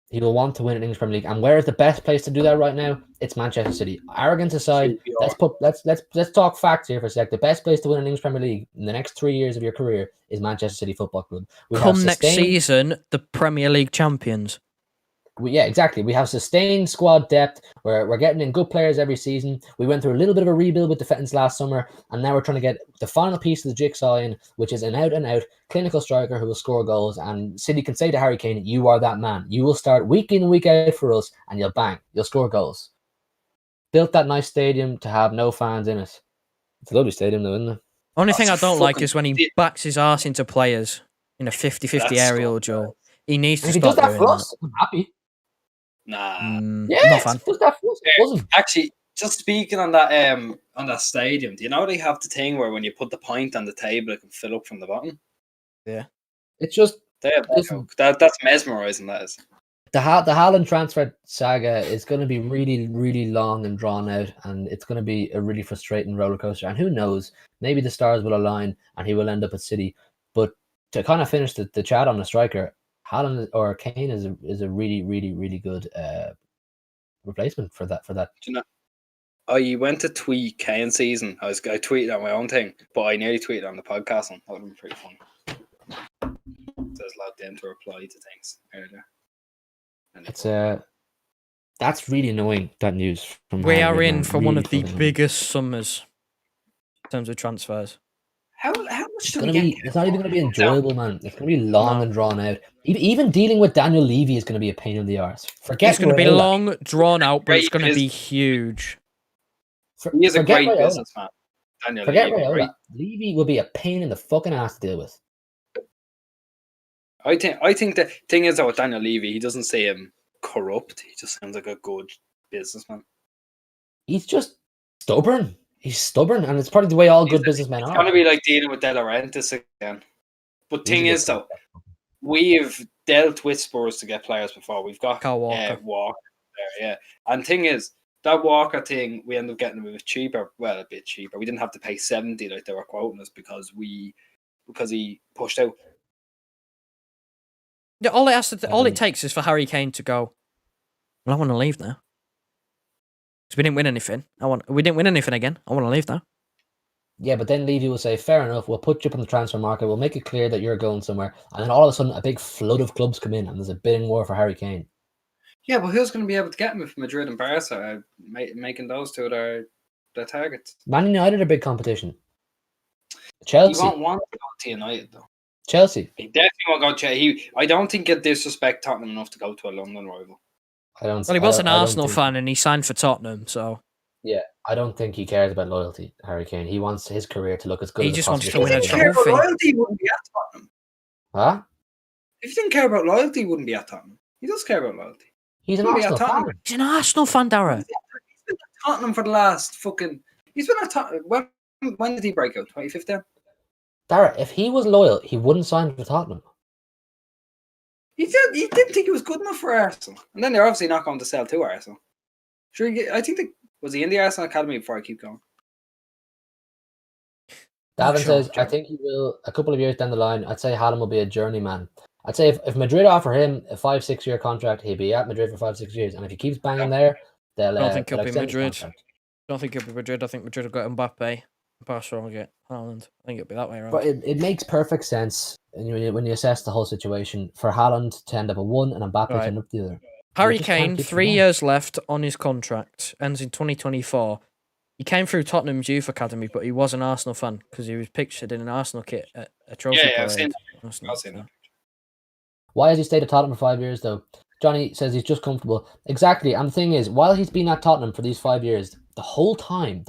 He will want to win an English Premier League. And where is the best place to do that right now? It's Manchester City. Arrogance aside, let's talk facts here for a sec. The best place to win an English Premier League in the next 3 years of your career is Manchester City Football Club. Come next season, the Premier League champions. Yeah, exactly. We have sustained squad depth. We're getting in good players every season. We went through a little bit of a rebuild with defence last summer, and now we're trying to get the final piece of the jigsaw in, which is an out-and-out clinical striker who will score goals. And City can say to Harry Kane, you are that man. You will start week in, week out for us, and you'll bang. You'll score goals. Built that nice stadium to have no fans in it. It's a lovely stadium, though, isn't it? Only thing I don't like is when he backs his arse into players in a 50-50 aerial duel. He needs to stop doing that. I'm happy. Nah. Not fan. Actually, just speaking on that stadium, do you know they have the thing where when you put the pint on the table, it can fill up from the bottom? Yeah. It's just that's mesmerising. That is. the Haaland transfer saga is going to be really, really long and drawn out, and it's going to be a really frustrating roller coaster. And who knows? Maybe the stars will align, and he will end up at City. But to kind of finish the chat on the striker, Haaland or Kane is a really, really, really good replacement for that. Do you know, I went to tweet Kane season. I tweeted on my own thing, but I nearly tweeted on the podcast. That would have been pretty funny. So I was logged in to reply to things earlier. It's that's really annoying, that news from We Haaland, are in man. for Really one of the fucking annoying. biggest summers in terms of transfers. How much It's do gonna we be. get? It's not even gonna be enjoyable, man. It's gonna be long No. and drawn out. Even dealing with Daniel Levy is gonna be a pain in the arse. Forget It's going to be Raiola. long, drawn out, but it's Great going to be business. huge. He is a Forget great Raiola. businessman. Daniel Forget Levy, Raiola. right? Levy will be a pain in the fucking ass to deal with. I think the thing is though with Daniel Levy, he doesn't seem corrupt. He just sounds like a good businessman. He's just stubborn. He's stubborn, and it's probably the way all good businessmen It's are. gonna be like dealing with De Laurentiis again. But He's a thing good is though, player. we've dealt with Spurs to get players before. We've got Kyle Walker. Walker there, yeah. And thing is, that Walker thing, we ended up getting him a bit cheaper. Well, a bit cheaper. We didn't have to pay 70 like they were quoting us because he pushed out. Yeah, all it takes is for Harry Kane to go, well, I want to leave now. Because we didn't win anything. We didn't win anything again. I want to leave now. Yeah, but then Levy will say, fair enough, we'll put you up on the transfer market, we'll make it clear that you're going somewhere, and then all of a sudden a big flood of clubs come in and there's a bidding war for Harry Kane. Yeah, but who's going to be able to get him if Madrid and Barca are making those two their targets? Man United are big competition. He Chelsea. won't want to go to United though. Chelsea. He definitely won't go to Chelsea. I don't think he'll disrespect Tottenham enough to go to a London rival. Well, Well, he was an Arsenal fan and he signed for Tottenham, so Yeah, I don't think he cares about loyalty, Harry Kane. He wants his career to look as good He as just it wants possibly to win a If can. you didn't care trophy. about loyalty, he wouldn't be at Tottenham. Huh? If you didn't care about loyalty, he wouldn't be at Tottenham. He does care about loyalty. He's an He'll be at Arsenal Tottenham. fan. he's an Arsenal fan, Dara. He's been at Tottenham for the last fucking. He's been at Tottenham. When did he break out? 2015. Dara, if he was loyal, he wouldn't sign for Tottenham. He didn't think he was good enough for Arsenal, and then they're obviously not going to sell to Arsenal. Sure, I think was he in the Arsenal academy before I keep going? Davin Sure, says, I think he will, a couple of years down the line, I'd say Haaland will be a journeyman. I'd say if Madrid offer him a 5-6 year contract, he'll be at Madrid for 5-6 years. And if he keeps banging there, they'll I don't think they'll he'll be extend his Madrid. contract. I don't think it'll be Madrid. I think Madrid will get Mbappe. Barcelona will get Haaland. I think it'll be that way around. But it makes perfect sense when you assess the whole situation for Haaland to end up at one and Mbappe to Right. end up the other. Harry just can't Kane, keep 3 them years left on his contract, ends in 2024. He came through Tottenham's youth academy, but he was an Arsenal fan because he was pictured in an Arsenal kit at a trophy Yeah, parade. I've seen Arsenal, I've seen so. that. Why has he stayed at Tottenham for 5 years, though? Johnny says he's just comfortable. Exactly. And the thing is, while he's been at Tottenham for these 5 years, the whole time,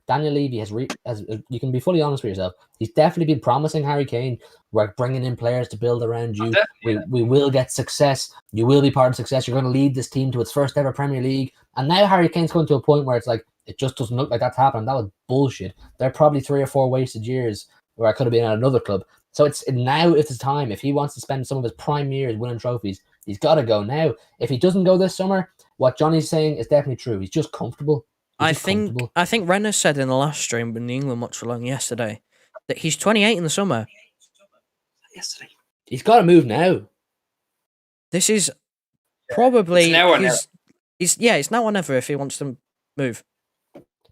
Daniel Levy has you can be fully honest with yourself, he's definitely been promising Harry Kane, we're bringing in players to build around you. We will get success. You will be part of success. You're going to lead this team to its first ever Premier League. And now Harry Kane's going to a point where it's like, it just doesn't look like that's happening. That was bullshit. There are probably 3 or 4 wasted years where I could have been at another club. So it's the time. If he wants to spend some of his prime years winning trophies, he's got to go now. If he doesn't go this summer, what Johnny's saying is definitely true. He's just comfortable. I think Renner said in the last stream when the England watch along yesterday that he's 28 in the summer. Yesterday. He's got to move now. This is probably It's now or never. It's now or never if he wants to move.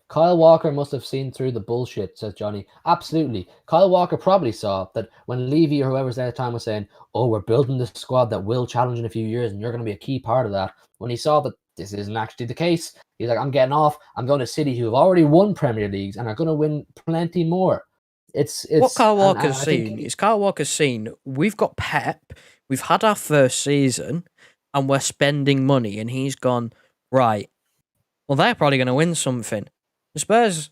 Kyle Walker must have seen through the bullshit, says Johnny. Absolutely. Kyle Walker probably saw that when Levy or whoever's there at the time was saying, oh, we're building this squad that will challenge in a few years and you're going to be a key part of that. When he saw that this isn't actually the case, he's like, I'm getting off. I'm going to City, who have already won Premier Leagues and are going to win plenty more. It's what Kyle Walker's seen. We've got Pep. We've had our first season and we're spending money. And he's gone, right, well, they're probably going to win something. The Spurs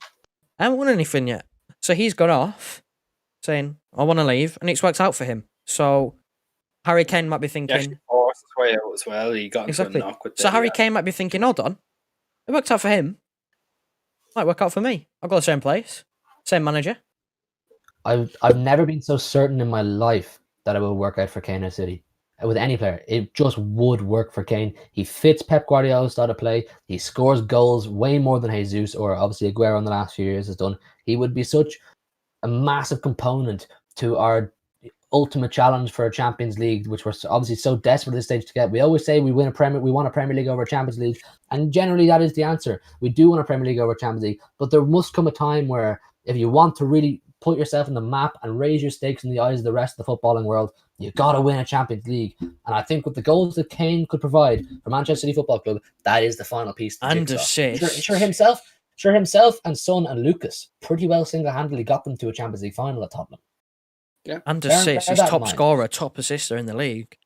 haven't won anything yet. So he's gone off saying, I want to leave. And it's worked out for him. So Harry Kane might be thinking... He actually forced his way out as well. He got into a knock with So Harry Kane might be thinking, hold on. It worked out for him. Might work out for me. I've got the same place. Same manager. I've never been so certain in my life that it will work out for Kane at City. with any player. It just would work for Kane. He fits Pep Guardiola's style of play. He scores goals way more than Jesus or obviously Aguero in the last few years has done. He would be such a massive component to our ultimate challenge for a Champions League, which we're obviously so desperate at this stage to get. We always say we want a Premier League over a Champions League, and generally that is the answer. We do want a Premier League over a Champions League, but there must come a time where if you want to really put yourself on the map and raise your stakes in the eyes of the rest of the footballing world, you got to win a Champions League. And I think with the goals that Kane could provide for Manchester City Football Club, that is the final piece. And assists. Sure, himself and Son and Lucas pretty well single-handedly got them to a Champions League final at Tottenham. Yeah. And assists. He's top scorer, top assister in the league.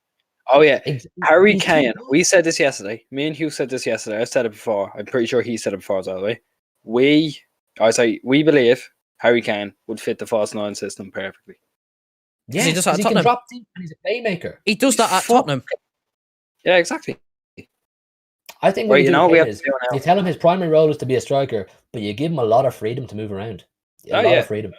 Oh, yeah. Harry Kane. We said this yesterday. Me and Hugh said this yesterday. I've said it before. I'm pretty sure he said it before as well, right? We believe Harry Kane would fit the false nine system perfectly. Yeah, he does that at Tottenham. Can drop deep and he's a playmaker. He does that at Tottenham. Yeah, exactly. I think what you tell him his primary role is to be a striker, but you give him a lot of freedom to move around. A lot of freedom.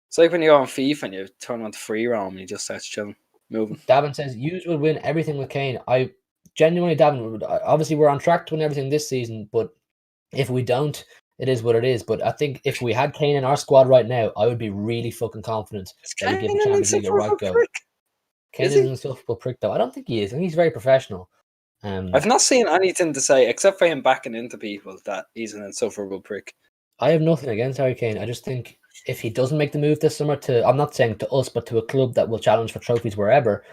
It's like when you go on FIFA and you turn on to free roam and he just starts chilling, moving. Davin says, Hughes will win everything with Kane. I genuinely, Davin, obviously we're on track to win everything this season, but if we don't, it is what it is. But I think if we had Kane in our squad right now, I would be really fucking confident that we'd give the Champions League a right go. Kane is an insufferable prick, though. I don't think he is. I think he's very professional. I've not seen anything to say, except for him backing into people, that he's an insufferable prick. I have nothing against Harry Kane. I just think if he doesn't make the move this summer I'm not saying to us, but to a club that will challenge for trophies wherever,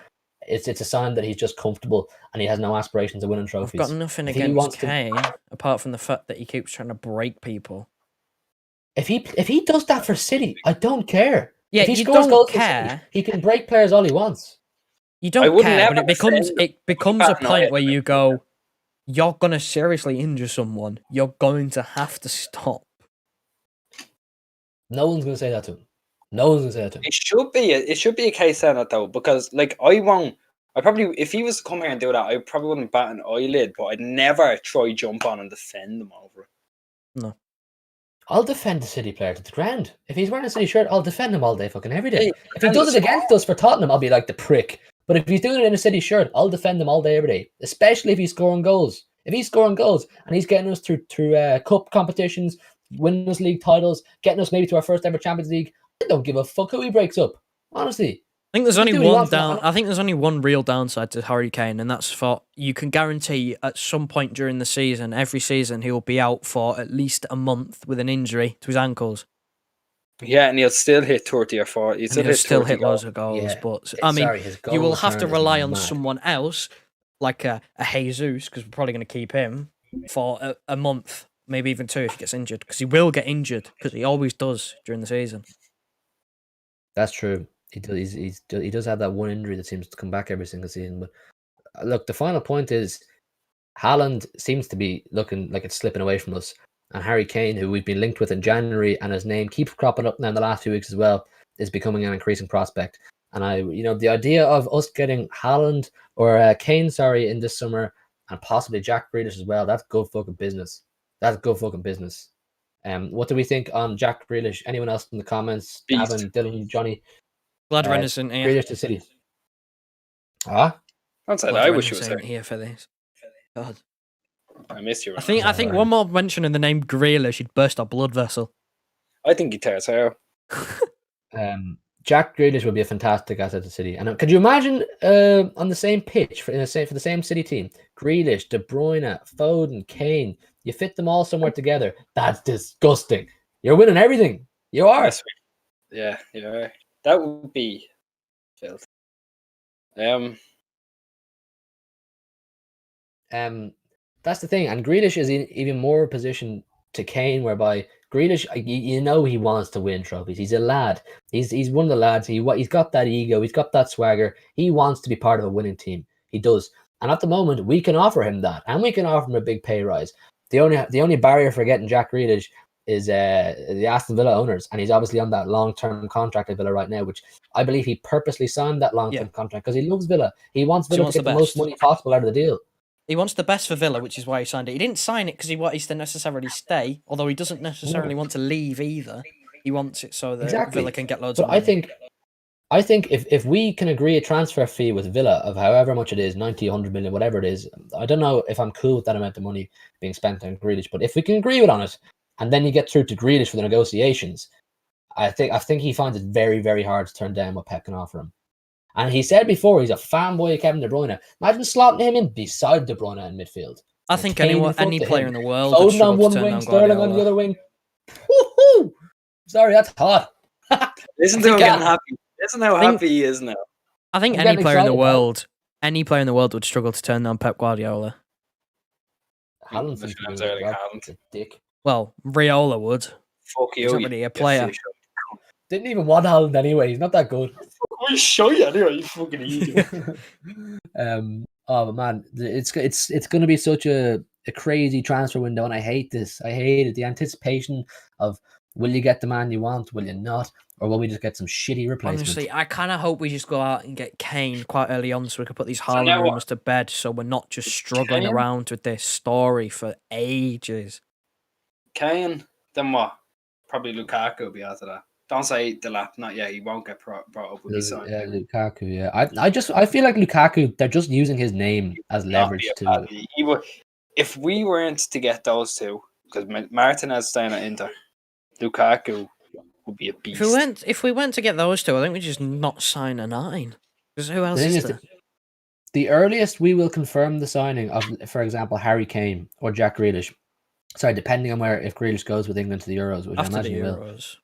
it's a sign that he's just comfortable and he has no aspirations of winning trophies. I've got nothing against Kane, apart from the fact that he keeps trying to break people. If he does that for City, I don't care. Yeah, if he you scores don't goals care. For City, he can break players all he wants. You don't care, but it becomes a point where you go, you're going to seriously injure someone. You're going to have to stop. No one's going to say that to him. No one's going to say that to him. It should be a case then, though, because if he was to come here and do that, I probably wouldn't bat an eyelid, but I'd never try jump on and defend him over it. No. I'll defend the City player to the ground. If he's wearing a City shirt, I'll defend him all day fucking every day. If he does it against us for Tottenham, I'll be like the prick. But if he's doing it in a City shirt, I'll defend him all day, every day. Especially if he's scoring goals. If he's scoring goals and he's getting us through cup competitions, winning us league titles, getting us maybe to our first ever Champions League, I don't give a fuck who he breaks up. Honestly. I think there's only one real downside to Harry Kane, and that's for you can guarantee at some point during the season, every season, he'll be out for at least a month with an injury to his ankles. Yeah, and he'll still hit 30 or 40. He'll still hit loads of goals. Yeah. But you will have to rely on someone else, like a Jesus, because we're probably going to keep him for a month, maybe even 2 if he gets injured, because he will get injured, because he always does during the season. That's true. He does have that one injury that seems to come back every single season. But look, the final point is Haaland seems to be looking like it's slipping away from us. And Harry Kane, who we've been linked with in January, and his name keeps cropping up now in the last few weeks as well, is becoming an increasing prospect. And the idea of us getting Haaland or Kane, in this summer, and possibly Jack Grealish as well, that's good fucking business. That's good fucking business. What do we think on Jack Grealish? Anyone else in the comments? Gavin, Dylan, Johnny? Glad Renison here. Grealish to City. Ah? I wish you were here for this. God. I missed you. I think one more mention of the name Grealish, he'd burst our blood vessel. I think he tears hair. Jack Grealish would be a fantastic asset to City. And could you imagine on the same pitch for the same City team, Grealish, De Bruyne, Foden, Kane, you fit them all somewhere together? That's disgusting. You're winning everything. You are. Yeah, yeah. That would be filth. That's the thing. And Grealish is in even more position to Kane, whereby Grealish, he wants to win trophies. He's a lad. He's one of the lads. He's got that ego. He's got that swagger. He wants to be part of a winning team. He does. And at the moment, we can offer him that, and we can offer him a big pay rise. The only barrier for getting Jack Grealish is the Aston Villa owners, and he's obviously on that long-term contract at Villa right now, which I believe he purposely signed that long-term contract because he loves Villa. He wants Villa to get the most money possible out of the deal. He wants the best for Villa, which is why he signed it. He didn't sign it because he wants to necessarily stay, although he doesn't necessarily want to leave either. He wants it so that Villa can get loads of money. I think if we can agree a transfer fee with Villa of however much it is, 90, 100 million, whatever it is, I don't know if I'm cool with that amount of money being spent on Grealish, but if we can agree on it, and then you get through to Grealish for the negotiations, I think he finds it very, very hard to turn down what Pep can offer him. And he said before he's a fanboy of Kevin De Bruyne. Imagine slotting him in beside De Bruyne in midfield. I think Kane in any front of player him. in the world would Foden struggle on to one turn wing, down Sterling on the Guardiola. other wing. Woohoo! Sorry, that's hot. Listen I to him think getting happy. Listen how happy he is now. I think I'm any getting player in the excited, pal. world, would struggle to turn down Pep Guardiola. Haaland seems to be doing a good job. It's a dick. Well, Riola would. Fuck you. He's not really a player. Didn't even want Haaland anyway. He's not that good. I'll show you anyway, you fucking idiot. Oh man, it's going to be such a crazy transfer window, and I hate this. I hate it. The anticipation of will you get the man you want, will you not, or will we just get some shitty replacement? Honestly, I kind of hope we just go out and get Kane quite early on so we can put these now Haaland what? rumours to bed so we're not just struggling Kane? around with this story for ages. Kane, then what? Probably Lukaku will be after that. Don't say the lap, not yet. He won't get brought up with his son. Yeah, Lukaku. Yeah, I feel like Lukaku. They're just using his name as leverage to. He would, if we weren't to get those two, because Martinez staying at Inter, Lukaku would be a beast. If we went to get those two, I think we just not sign a 9. Because who else is there? The earliest we will confirm the signing of, for example, Harry Kane or Jack Grealish. Sorry, depending on if Grealish goes with England to the Euros, which After I imagine the he will. Euros.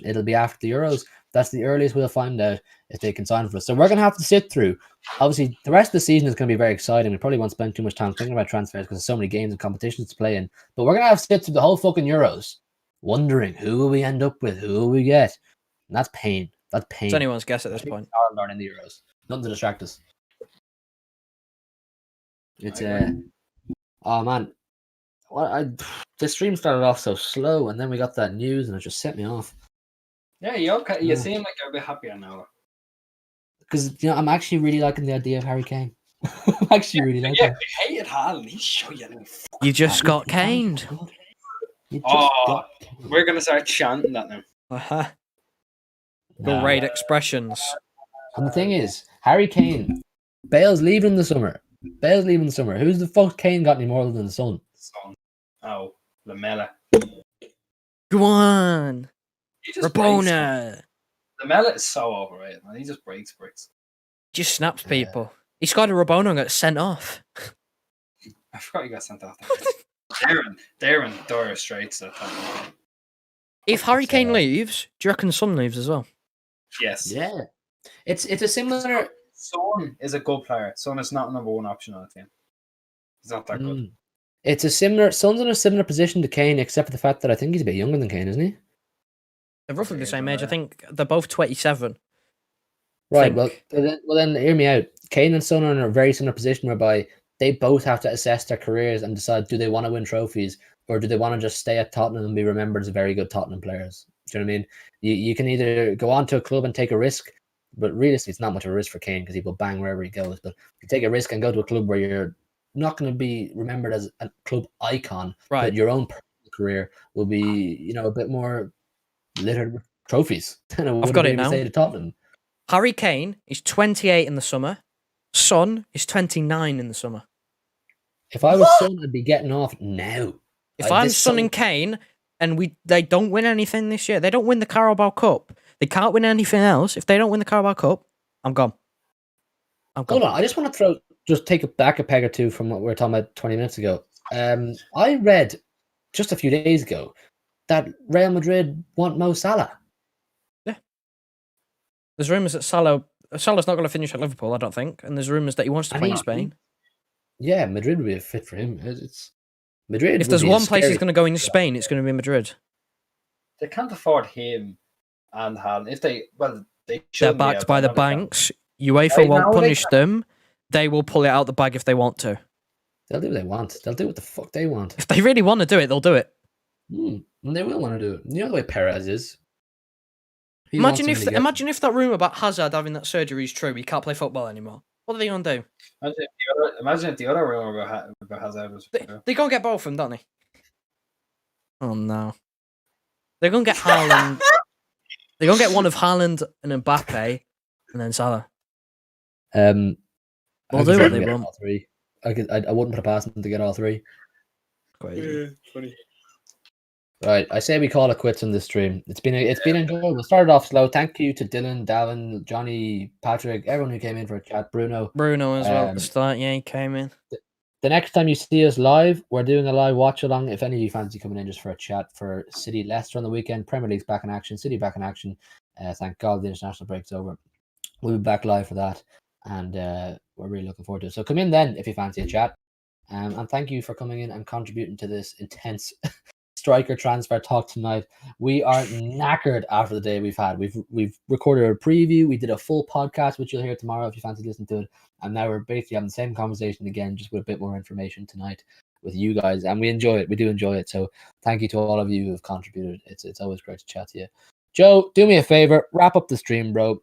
It'll be after the Euros. That's the earliest we'll find out if they can sign for us. So we're going to have to sit through. Obviously, the rest of the season is going to be very exciting. We probably won't spend too much time thinking about transfers because there's so many games and competitions to play in. But we're going to have to sit through the whole fucking Euros, wondering who will we end up with, who will we get. And that's pain. That's pain. It's anyone's guess at this point. Ireland aren't in the Euros. Nothing to distract us. It's oh man, the stream started off so slow, and then we got that news, and it just set me off. Yeah, you okay? You seem like you're a bit happier now. Because I'm actually really liking the idea of Harry Kane. I'm actually really liking it. I hated Haaland. He's show you. You just got caned. We're gonna start chanting that now. Uh-huh. Great expressions. And the thing is, Harry Kane, Bale's leaving in the summer. Who's the fuck Kane got any more than the Son? Oh, Lamella. Go on. He just Rabona. Lamella is so overrated, man. He just breaks bricks. Just snaps people. He scored a Rabona and got sent off. I forgot he got sent off. Darren Dora Straits that time. If Harry Kane leaves, do you reckon Son leaves as well? Yes. Yeah. It's a similar. Son is a good player. Son is not number one option on the team. He's not that good. It's a similar. Son's in a similar position to Kane, except for the fact that I think he's a bit younger than Kane, isn't he? They're roughly the same age. I think they're both 27. Right. Well, then hear me out. Kane and Son are in a very similar position whereby they both have to assess their careers and decide: do they want to win trophies, or do they want to just stay at Tottenham and be remembered as very good Tottenham players? Do you know what I mean? You can either go on to a club and take a risk, but realistically, it's not much of a risk for Kane because he will bang wherever he goes. But you take a risk and go to a club where you're not going to be remembered as a club icon, right? But your own personal career will be, a bit more littered with trophies. I've got it now. Say to Tottenham. Harry Kane is 28 in the summer. Son is 29 in the summer. If I was Son, I'd be getting off now. If I'm Son and Kane, and they don't win anything this year, they don't win the Carabao Cup. They can't win anything else. If they don't win the Carabao Cup, I'm gone. Hold on, I just want to take it back a peg or two from what we were talking about 20 minutes ago. I read just a few days ago that Real Madrid want Mo Salah. Yeah. There's rumours that Salah's not going to finish at Liverpool, I don't think. And there's rumours that he wants to play in Spain. Yeah, Madrid would be a fit for him. It's Madrid. If there's one place he's going to go in Spain, it's going to be Madrid. They can't afford him and Haaland. If they they're backed by the banks. UEFA won't punish them. They will pull it out the bag if they want to. They'll do what they want. They'll do what the fuck they want. If they really want to do it, they'll do it. And they will want to do it. You know the way Perez is. Imagine if that rumour about Hazard having that surgery is true. He can't play football anymore. What are they going to do? Imagine if the other rumour about Hazard was true. They're going to get both of them, don't they? Oh, no. They're going to get Haaland. They're going to get one of Haaland and Mbappe, and then Salah. We'll We'll do what they want. All three. I wouldn't put it past them to get all three. Crazy. Funny. Right, I say we call it quits on this stream. It's been enjoyable. We started off slow. Thank you to Dylan, Davin, Johnny, Patrick, everyone who came in for a chat. Bruno as well at the start. Yeah, he came in. The next time you see us live, we're doing a live watch along. If any of you fancy coming in just for a chat for City Leicester on the weekend, Premier League's back in action, City back in action. Thank God the international break's over. We'll be back live for that, and we're really looking forward to it. So come in then if you fancy a chat. And thank you for coming in and contributing to this intense striker transfer talk tonight. We are knackered after the day we've had. We've recorded a preview. We did a full podcast, which you'll hear tomorrow if you fancy listening to it. And now we're basically having the same conversation again, just with a bit more information tonight with you guys. And we enjoy it. We do enjoy it. So thank you to all of you who have contributed. It's always great to chat to you. Joe, do me a favor. Wrap up the stream, bro.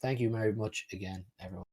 Thank you very much again, everyone.